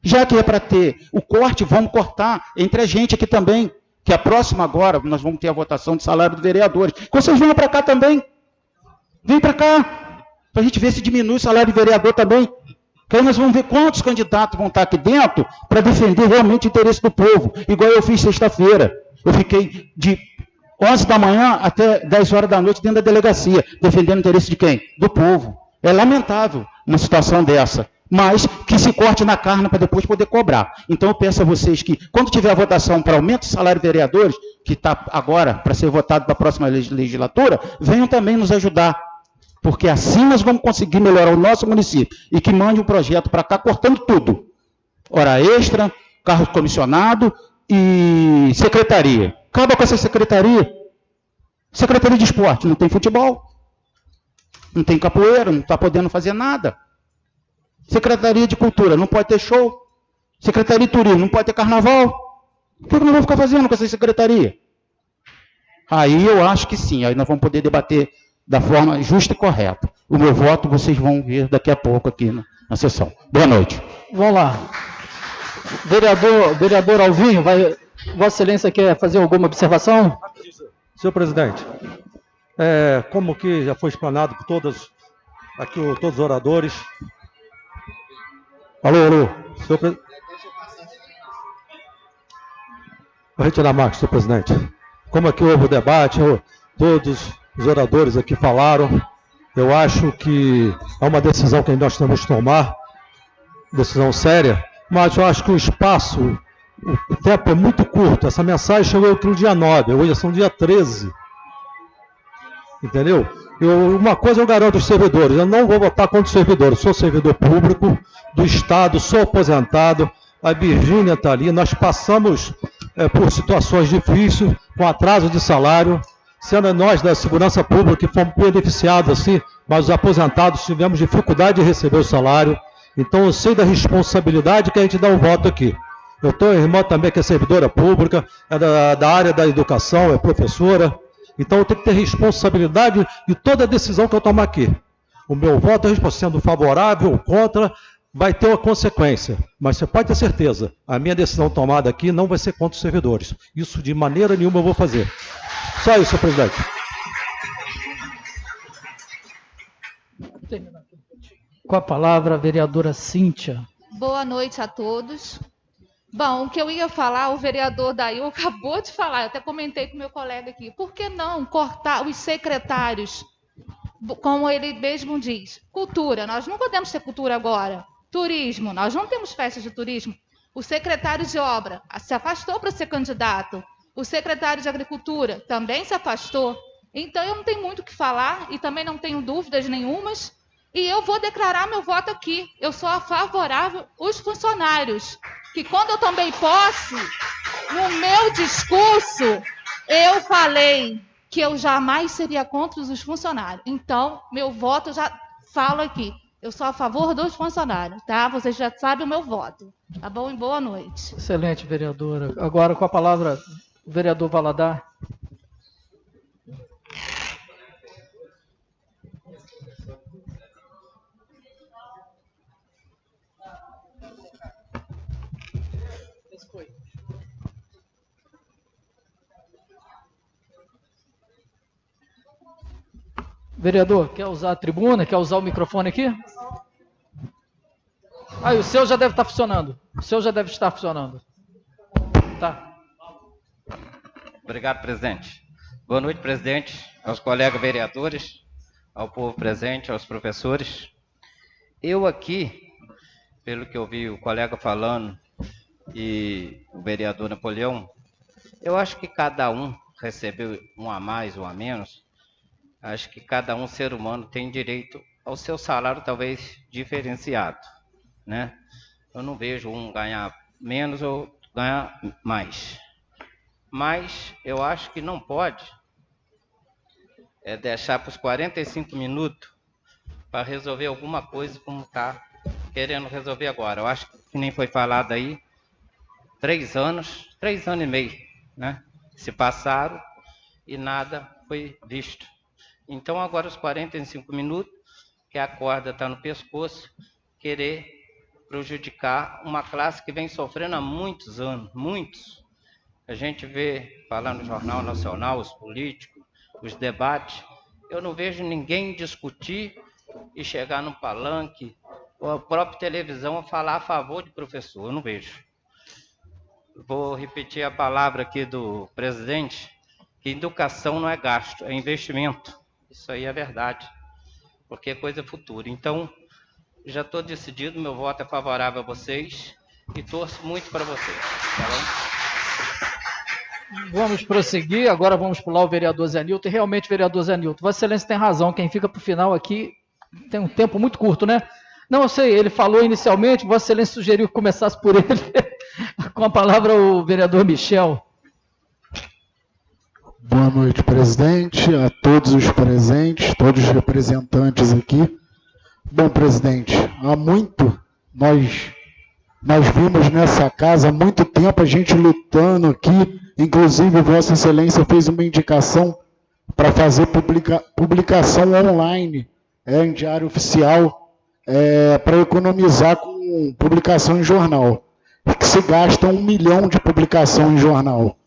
já que é para ter o corte, vamos cortar entre a gente aqui também, que a próxima agora, nós vamos ter a votação de salário dos vereadores, vocês venham para cá também, vem para cá, para a gente ver se diminui o salário de vereador também. Que aí nós vamos ver quantos candidatos vão estar aqui dentro para defender realmente o interesse do povo, igual eu fiz sexta-feira. Eu fiquei de 11 da manhã até 10 horas da noite dentro da delegacia, defendendo o interesse de quem? Do povo. É lamentável uma situação dessa, mas que se corte na carne para depois poder cobrar. Então eu peço a vocês que, quando tiver a votação para aumento do salário de vereadores, que está agora para ser votado para a próxima legislatura, venham também nos ajudar. Porque assim nós vamos conseguir melhorar o nosso município. E que mande um projeto para cá cortando tudo. Hora extra, carro comissionado e secretaria. Acaba com essa secretaria. Secretaria de esporte, não tem futebol. Não tem capoeira, não está podendo fazer nada. Secretaria de cultura, não pode ter show. Secretaria de turismo, não pode ter carnaval. O que nós vamos ficar fazendo com essa secretaria? Aí eu acho que sim, aí nós vamos poder debater da forma justa e correta. O meu voto vocês vão ver daqui a pouco aqui na sessão. Boa noite. Vamos lá. Vereador Alvinho, Vossa Excelência quer fazer alguma observação? Senhor presidente, como que já foi explanado por todos os oradores. Alô. Senhor presidente. Vou retirar a marca, senhor presidente. Como aqui houve o debate, todos os oradores aqui falaram, eu acho que é uma decisão que nós temos que tomar, decisão séria, mas eu acho que o espaço o tempo é muito curto. Essa mensagem chegou aqui no dia 9, hoje são dia 13. Entendeu? Uma coisa eu garanto aos servidores, eu não vou votar contra os servidores, sou servidor público do Estado, sou aposentado, a Virgínia está ali, nós passamos por situações difíceis, com atraso de salário, sendo nós da segurança pública que fomos beneficiados assim, mas os aposentados tivemos dificuldade de receber o salário, então eu sei da responsabilidade que a gente dá o voto aqui. Eu tenho uma irmã também que é servidora pública, é da área da educação, é professora. Então eu tenho que ter responsabilidade de toda a decisão que eu tomar aqui. O meu voto, sendo favorável ou contra, vai ter uma consequência. Mas você pode ter certeza, a minha decisão tomada aqui não vai ser contra os servidores. Isso de maneira nenhuma eu vou fazer. Só isso, senhor presidente. Com a palavra, a vereadora Cíntia. Boa noite a todos. Bom, o que eu ia falar, o vereador Dail acabou de falar, eu até comentei com meu colega aqui. Por que não cortar os secretários, como ele mesmo diz? Cultura, nós não podemos ter cultura agora. Turismo, nós não temos festas de turismo. O secretário de obra se afastou para ser candidato. O secretário de agricultura também se afastou. Então eu não tenho muito o que falar e também não tenho dúvidas nenhumas. E eu vou declarar meu voto aqui. Eu sou favorável aos funcionários. Que quando eu tomei posse, no meu discurso, eu falei que eu jamais seria contra os funcionários. Então, meu voto, eu já falo aqui. Eu sou a favor dos funcionários, tá? Vocês já sabem o meu voto. Tá bom? E boa noite. Excelente, vereadora. Agora, com a palavra, o vereador Valadar. Vereador, quer usar a tribuna? Quer usar o microfone aqui? O seu já deve estar funcionando. O seu já deve estar funcionando. Tá. Obrigado, presidente. Boa noite, presidente, aos colegas vereadores, ao povo presente, aos professores. Eu aqui, pelo que eu vi o colega falando e o vereador Napoleão, eu acho que cada um recebeu um a mais ou a menos. Acho que cada um ser humano tem direito ao seu salário, talvez diferenciado, né? Eu não vejo um ganhar menos ou ganhar mais. Mas eu acho que não pode deixar para os 45 minutos para resolver alguma coisa como está querendo resolver agora. Eu acho que nem foi falado aí, 3 anos e meio, né? Se passaram e nada foi visto. Então, agora os 45 minutos, que a corda está no pescoço, querer prejudicar uma classe que vem sofrendo há muitos anos, muitos. A gente vê, falar no Jornal Nacional, os políticos, os debates, eu não vejo ninguém discutir e chegar num palanque, ou a própria televisão, a falar a favor de professor, eu não vejo. Vou repetir a palavra aqui do presidente, que educação não é gasto, é investimento. Isso aí é verdade, porque é coisa futura. Então, já estou decidido, meu voto é favorável a vocês e torço muito para vocês. Tá bom? Vamos prosseguir, agora vamos pular o vereador Zé Nilton. E realmente, vereador Zé Nilton, Vossa Excelência tem razão, quem fica para o final aqui tem um tempo muito curto, né? Não, eu sei, ele falou inicialmente, Vossa Excelência sugeriu que começasse por ele. Com a palavra o vereador Michel. Boa noite, presidente, a todos os presentes, todos os representantes aqui. Bom, presidente, há muito nós vimos nessa casa, há muito tempo a gente lutando aqui, inclusive Vossa Excelência fez uma indicação para fazer publicação online, em diário oficial, para economizar com publicação em jornal, que se gasta 1 milhão de publicação em jornal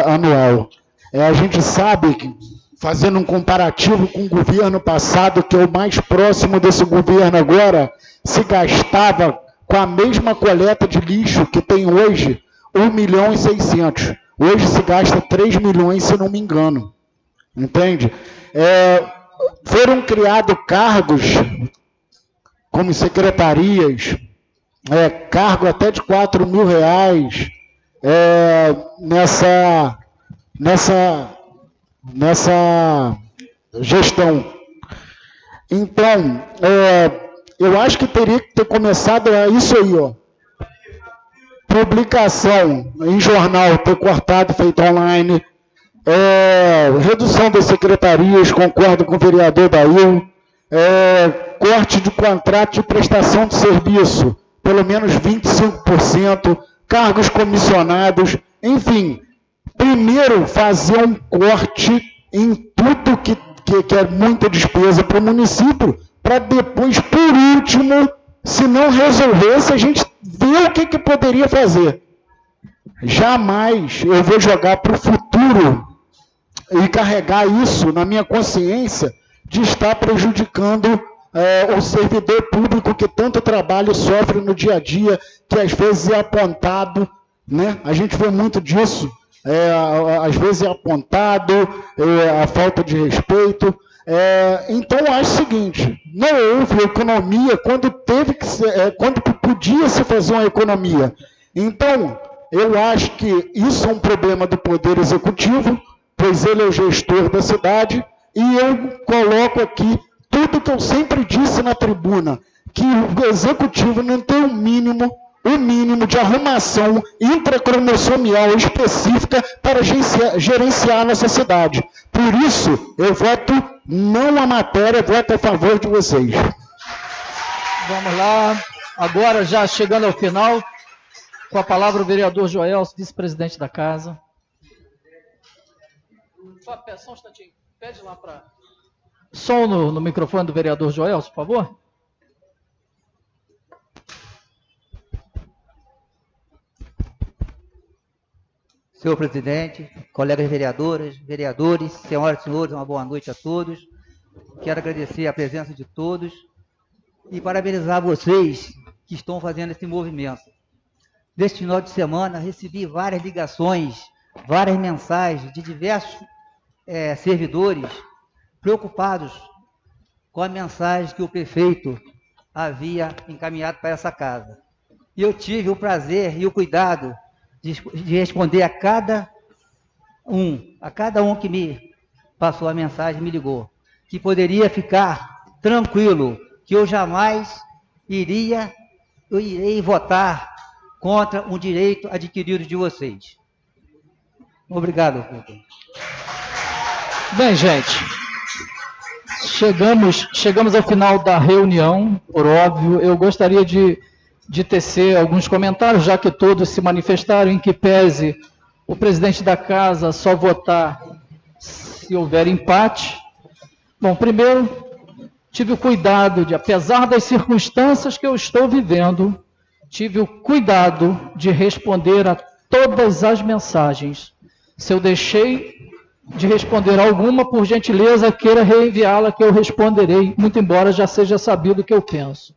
anual. A gente sabe que, fazendo um comparativo com o governo passado, que é o mais próximo desse governo agora, se gastava com a mesma coleta de lixo que tem hoje, 1 milhão e 600. Hoje se gasta 3 milhões, se não me engano. Entende? Foram criados cargos, como secretarias, cargo até de R$4.000, nessa gestão. Então, eu acho que teria que ter começado isso aí, ó. Publicação em jornal, ter cortado, feito online. Redução das secretarias, concordo com o vereador Dail. Corte de contrato de prestação de serviço, pelo menos 25%, cargos comissionados, enfim. Primeiro, fazer um corte em tudo que é muita despesa para o município, para depois, por último, se não resolvesse, a gente ver o que poderia fazer. Jamais eu vou jogar para o futuro e carregar isso na minha consciência de estar prejudicando o servidor público que tanto trabalho sofre no dia a dia, que às vezes é apontado, né? A gente vê muito disso, às vezes é apontado, a falta de respeito. Então, eu acho o seguinte, não houve economia quando quando podia se fazer uma economia. Então, eu acho que isso é um problema do Poder Executivo, pois ele é o gestor da cidade, e eu coloco aqui tudo que eu sempre disse na tribuna, que o Executivo não tem o mínimo de arrumação intracromossomial específica para gerenciar a nossa cidade. Por isso, eu voto não a matéria, voto a favor de vocês. Vamos lá. Agora, já chegando ao final, com a palavra o vereador Joelso, vice-presidente da casa. Só um instantinho. Pede lá para... Som no microfone do vereador Joelso, por favor. Senhor presidente, colegas vereadoras, vereadores, senhoras e senhores, uma boa noite a todos. Quero agradecer a presença de todos e parabenizar vocês que estão fazendo esse movimento. Neste final de semana, recebi várias ligações, várias mensagens de diversos servidores preocupados com a mensagem que o prefeito havia encaminhado para essa casa. E eu tive o prazer e o cuidado de responder a cada um que me passou a mensagem, me ligou, que poderia ficar tranquilo, que eu jamais irei votar contra um direito adquirido de vocês. Obrigado, Pedro. Bem, gente, chegamos ao final da reunião, por óbvio. Eu gostaria de tecer alguns comentários, já que todos se manifestaram, em que pese o presidente da casa só votar se houver empate. Bom, primeiro, tive o cuidado de, apesar das circunstâncias que eu estou vivendo, tive o cuidado de responder a todas as mensagens. Se eu deixei de responder alguma, por gentileza, queira reenviá-la, que eu responderei, muito embora já seja sabido o que eu penso.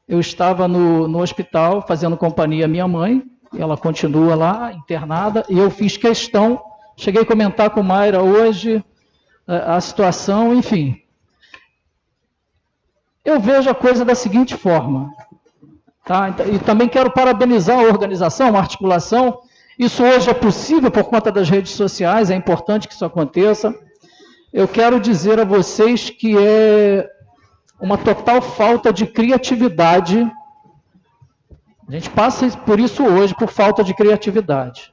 Eu estava no hospital fazendo companhia à minha mãe, ela continua lá, internada, e eu fiz questão, cheguei a comentar com Mayra hoje a situação, enfim. Eu vejo a coisa da seguinte forma, tá? E também quero parabenizar a organização, a articulação. Isso hoje é possível por conta das redes sociais, é importante que isso aconteça. Eu quero dizer a vocês que é uma total falta de criatividade. A gente passa por isso hoje, por falta de criatividade.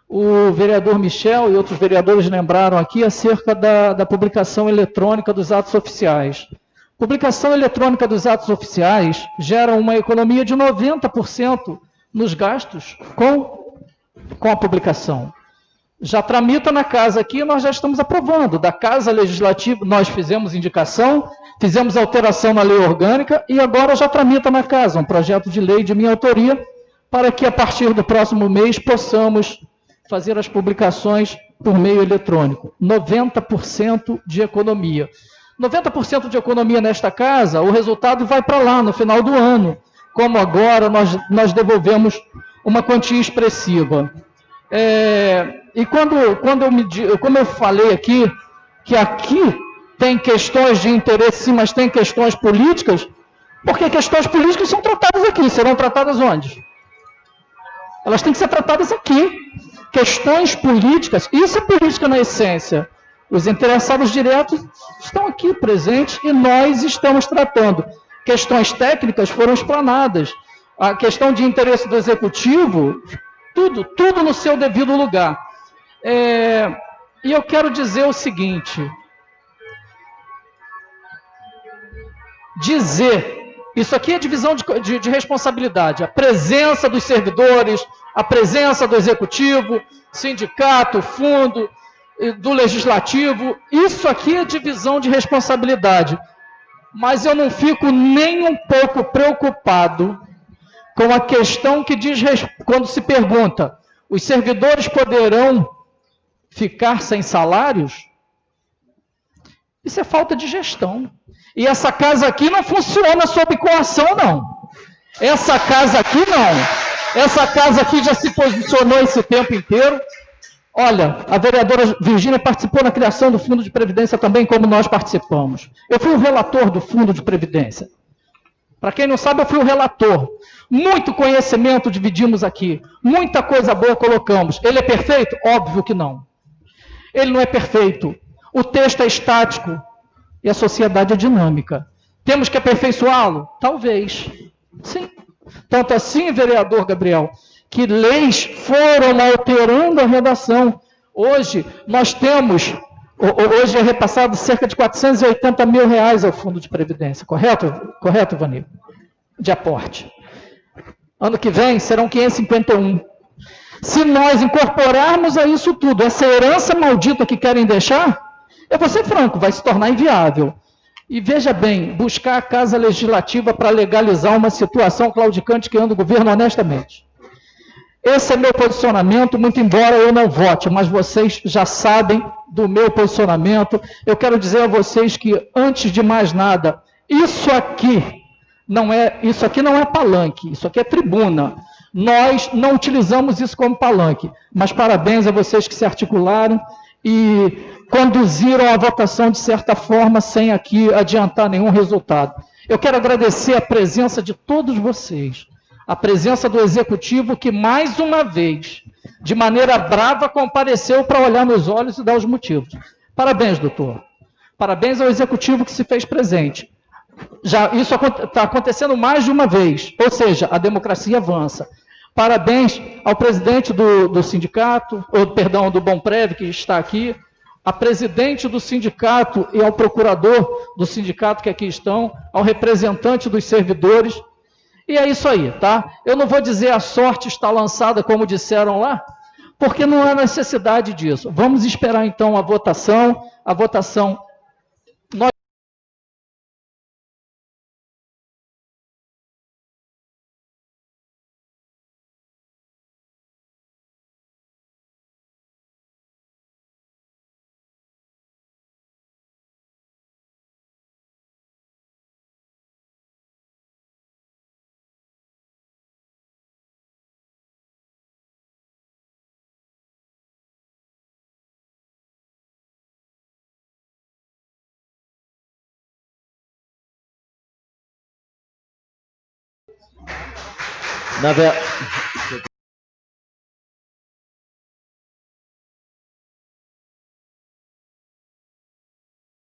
O vereador Michel e outros vereadores lembraram aqui acerca da publicação eletrônica dos atos oficiais. Publicação eletrônica dos atos oficiais gera uma economia de 90% nos gastos com a publicação. Já tramita na casa aqui, nós já estamos aprovando. Da Casa Legislativa, nós fizemos indicação, fizemos alteração na lei orgânica e agora já tramita na casa um projeto de lei de minha autoria para que a partir do próximo mês possamos fazer as publicações por meio eletrônico. 90% de economia. 90% de economia nesta casa, o resultado vai para lá no final do ano. Como agora nós devolvemos uma quantia expressiva. E como eu falei aqui, que aqui tem questões de interesse, sim, mas tem questões políticas, porque questões políticas são tratadas aqui, serão tratadas onde? Elas têm que ser tratadas aqui. Questões políticas, isso é política na essência. Os interessados diretos estão aqui presentes e nós estamos tratando. Questões técnicas foram explanadas. A questão de interesse do executivo, tudo no seu devido lugar. E eu quero dizer o seguinte: isso aqui é divisão de responsabilidade, a presença dos servidores, a presença do executivo, sindicato, fundo, do legislativo, isso aqui é divisão de responsabilidade. Mas eu não fico nem um pouco preocupado com a questão que diz, quando se pergunta, os servidores poderão ficar sem salários? Isso é falta de gestão. E essa casa aqui não funciona sob coação, não. Essa casa aqui não. Essa casa aqui já se posicionou esse tempo inteiro. Olha, a vereadora Virgínia participou na criação do Fundo de Previdência também, como nós participamos. Eu fui o relator do Fundo de Previdência. Para quem não sabe, eu fui o relator. Muito conhecimento dividimos aqui. Muita coisa boa colocamos. Ele é perfeito? Óbvio que não. Ele não é perfeito. O texto é estático e a sociedade é dinâmica. Temos que aperfeiçoá-lo? Talvez. Sim. Tanto assim, vereador Gabriel, que leis foram alterando a redação. Hoje, nós temos, hoje é repassado cerca de R$480 mil ao Fundo de Previdência, correto? Correto, Vanir? De aporte. Ano que vem serão 551. Se nós incorporarmos a isso tudo, essa herança maldita que querem deixar, eu vou ser franco, vai se tornar inviável. E veja bem, buscar a Casa Legislativa para legalizar uma situação claudicante que anda o governo honestamente. Esse é meu posicionamento, muito embora eu não vote, mas vocês já sabem do meu posicionamento. Eu quero dizer a vocês que, antes de mais nada, isso aqui não é palanque, isso aqui é tribuna. Nós não utilizamos isso como palanque, mas parabéns a vocês que se articularam e conduziram a votação de certa forma, sem aqui adiantar nenhum resultado. Eu quero agradecer a presença de todos vocês, a presença do Executivo, que mais uma vez, de maneira brava, compareceu para olhar nos olhos e dar os motivos. Parabéns, doutor. Parabéns ao Executivo que se fez presente. Isso está acontecendo mais de uma vez, ou seja, a democracia avança. Parabéns ao presidente do sindicato, do Bomprev, que está aqui, a presidente do sindicato e ao procurador do sindicato que aqui estão, ao representante dos servidores. E é isso aí, tá? Eu não vou dizer a sorte está lançada, como disseram lá, porque não há necessidade disso. Vamos esperar então a votação. A votação... Na verdade...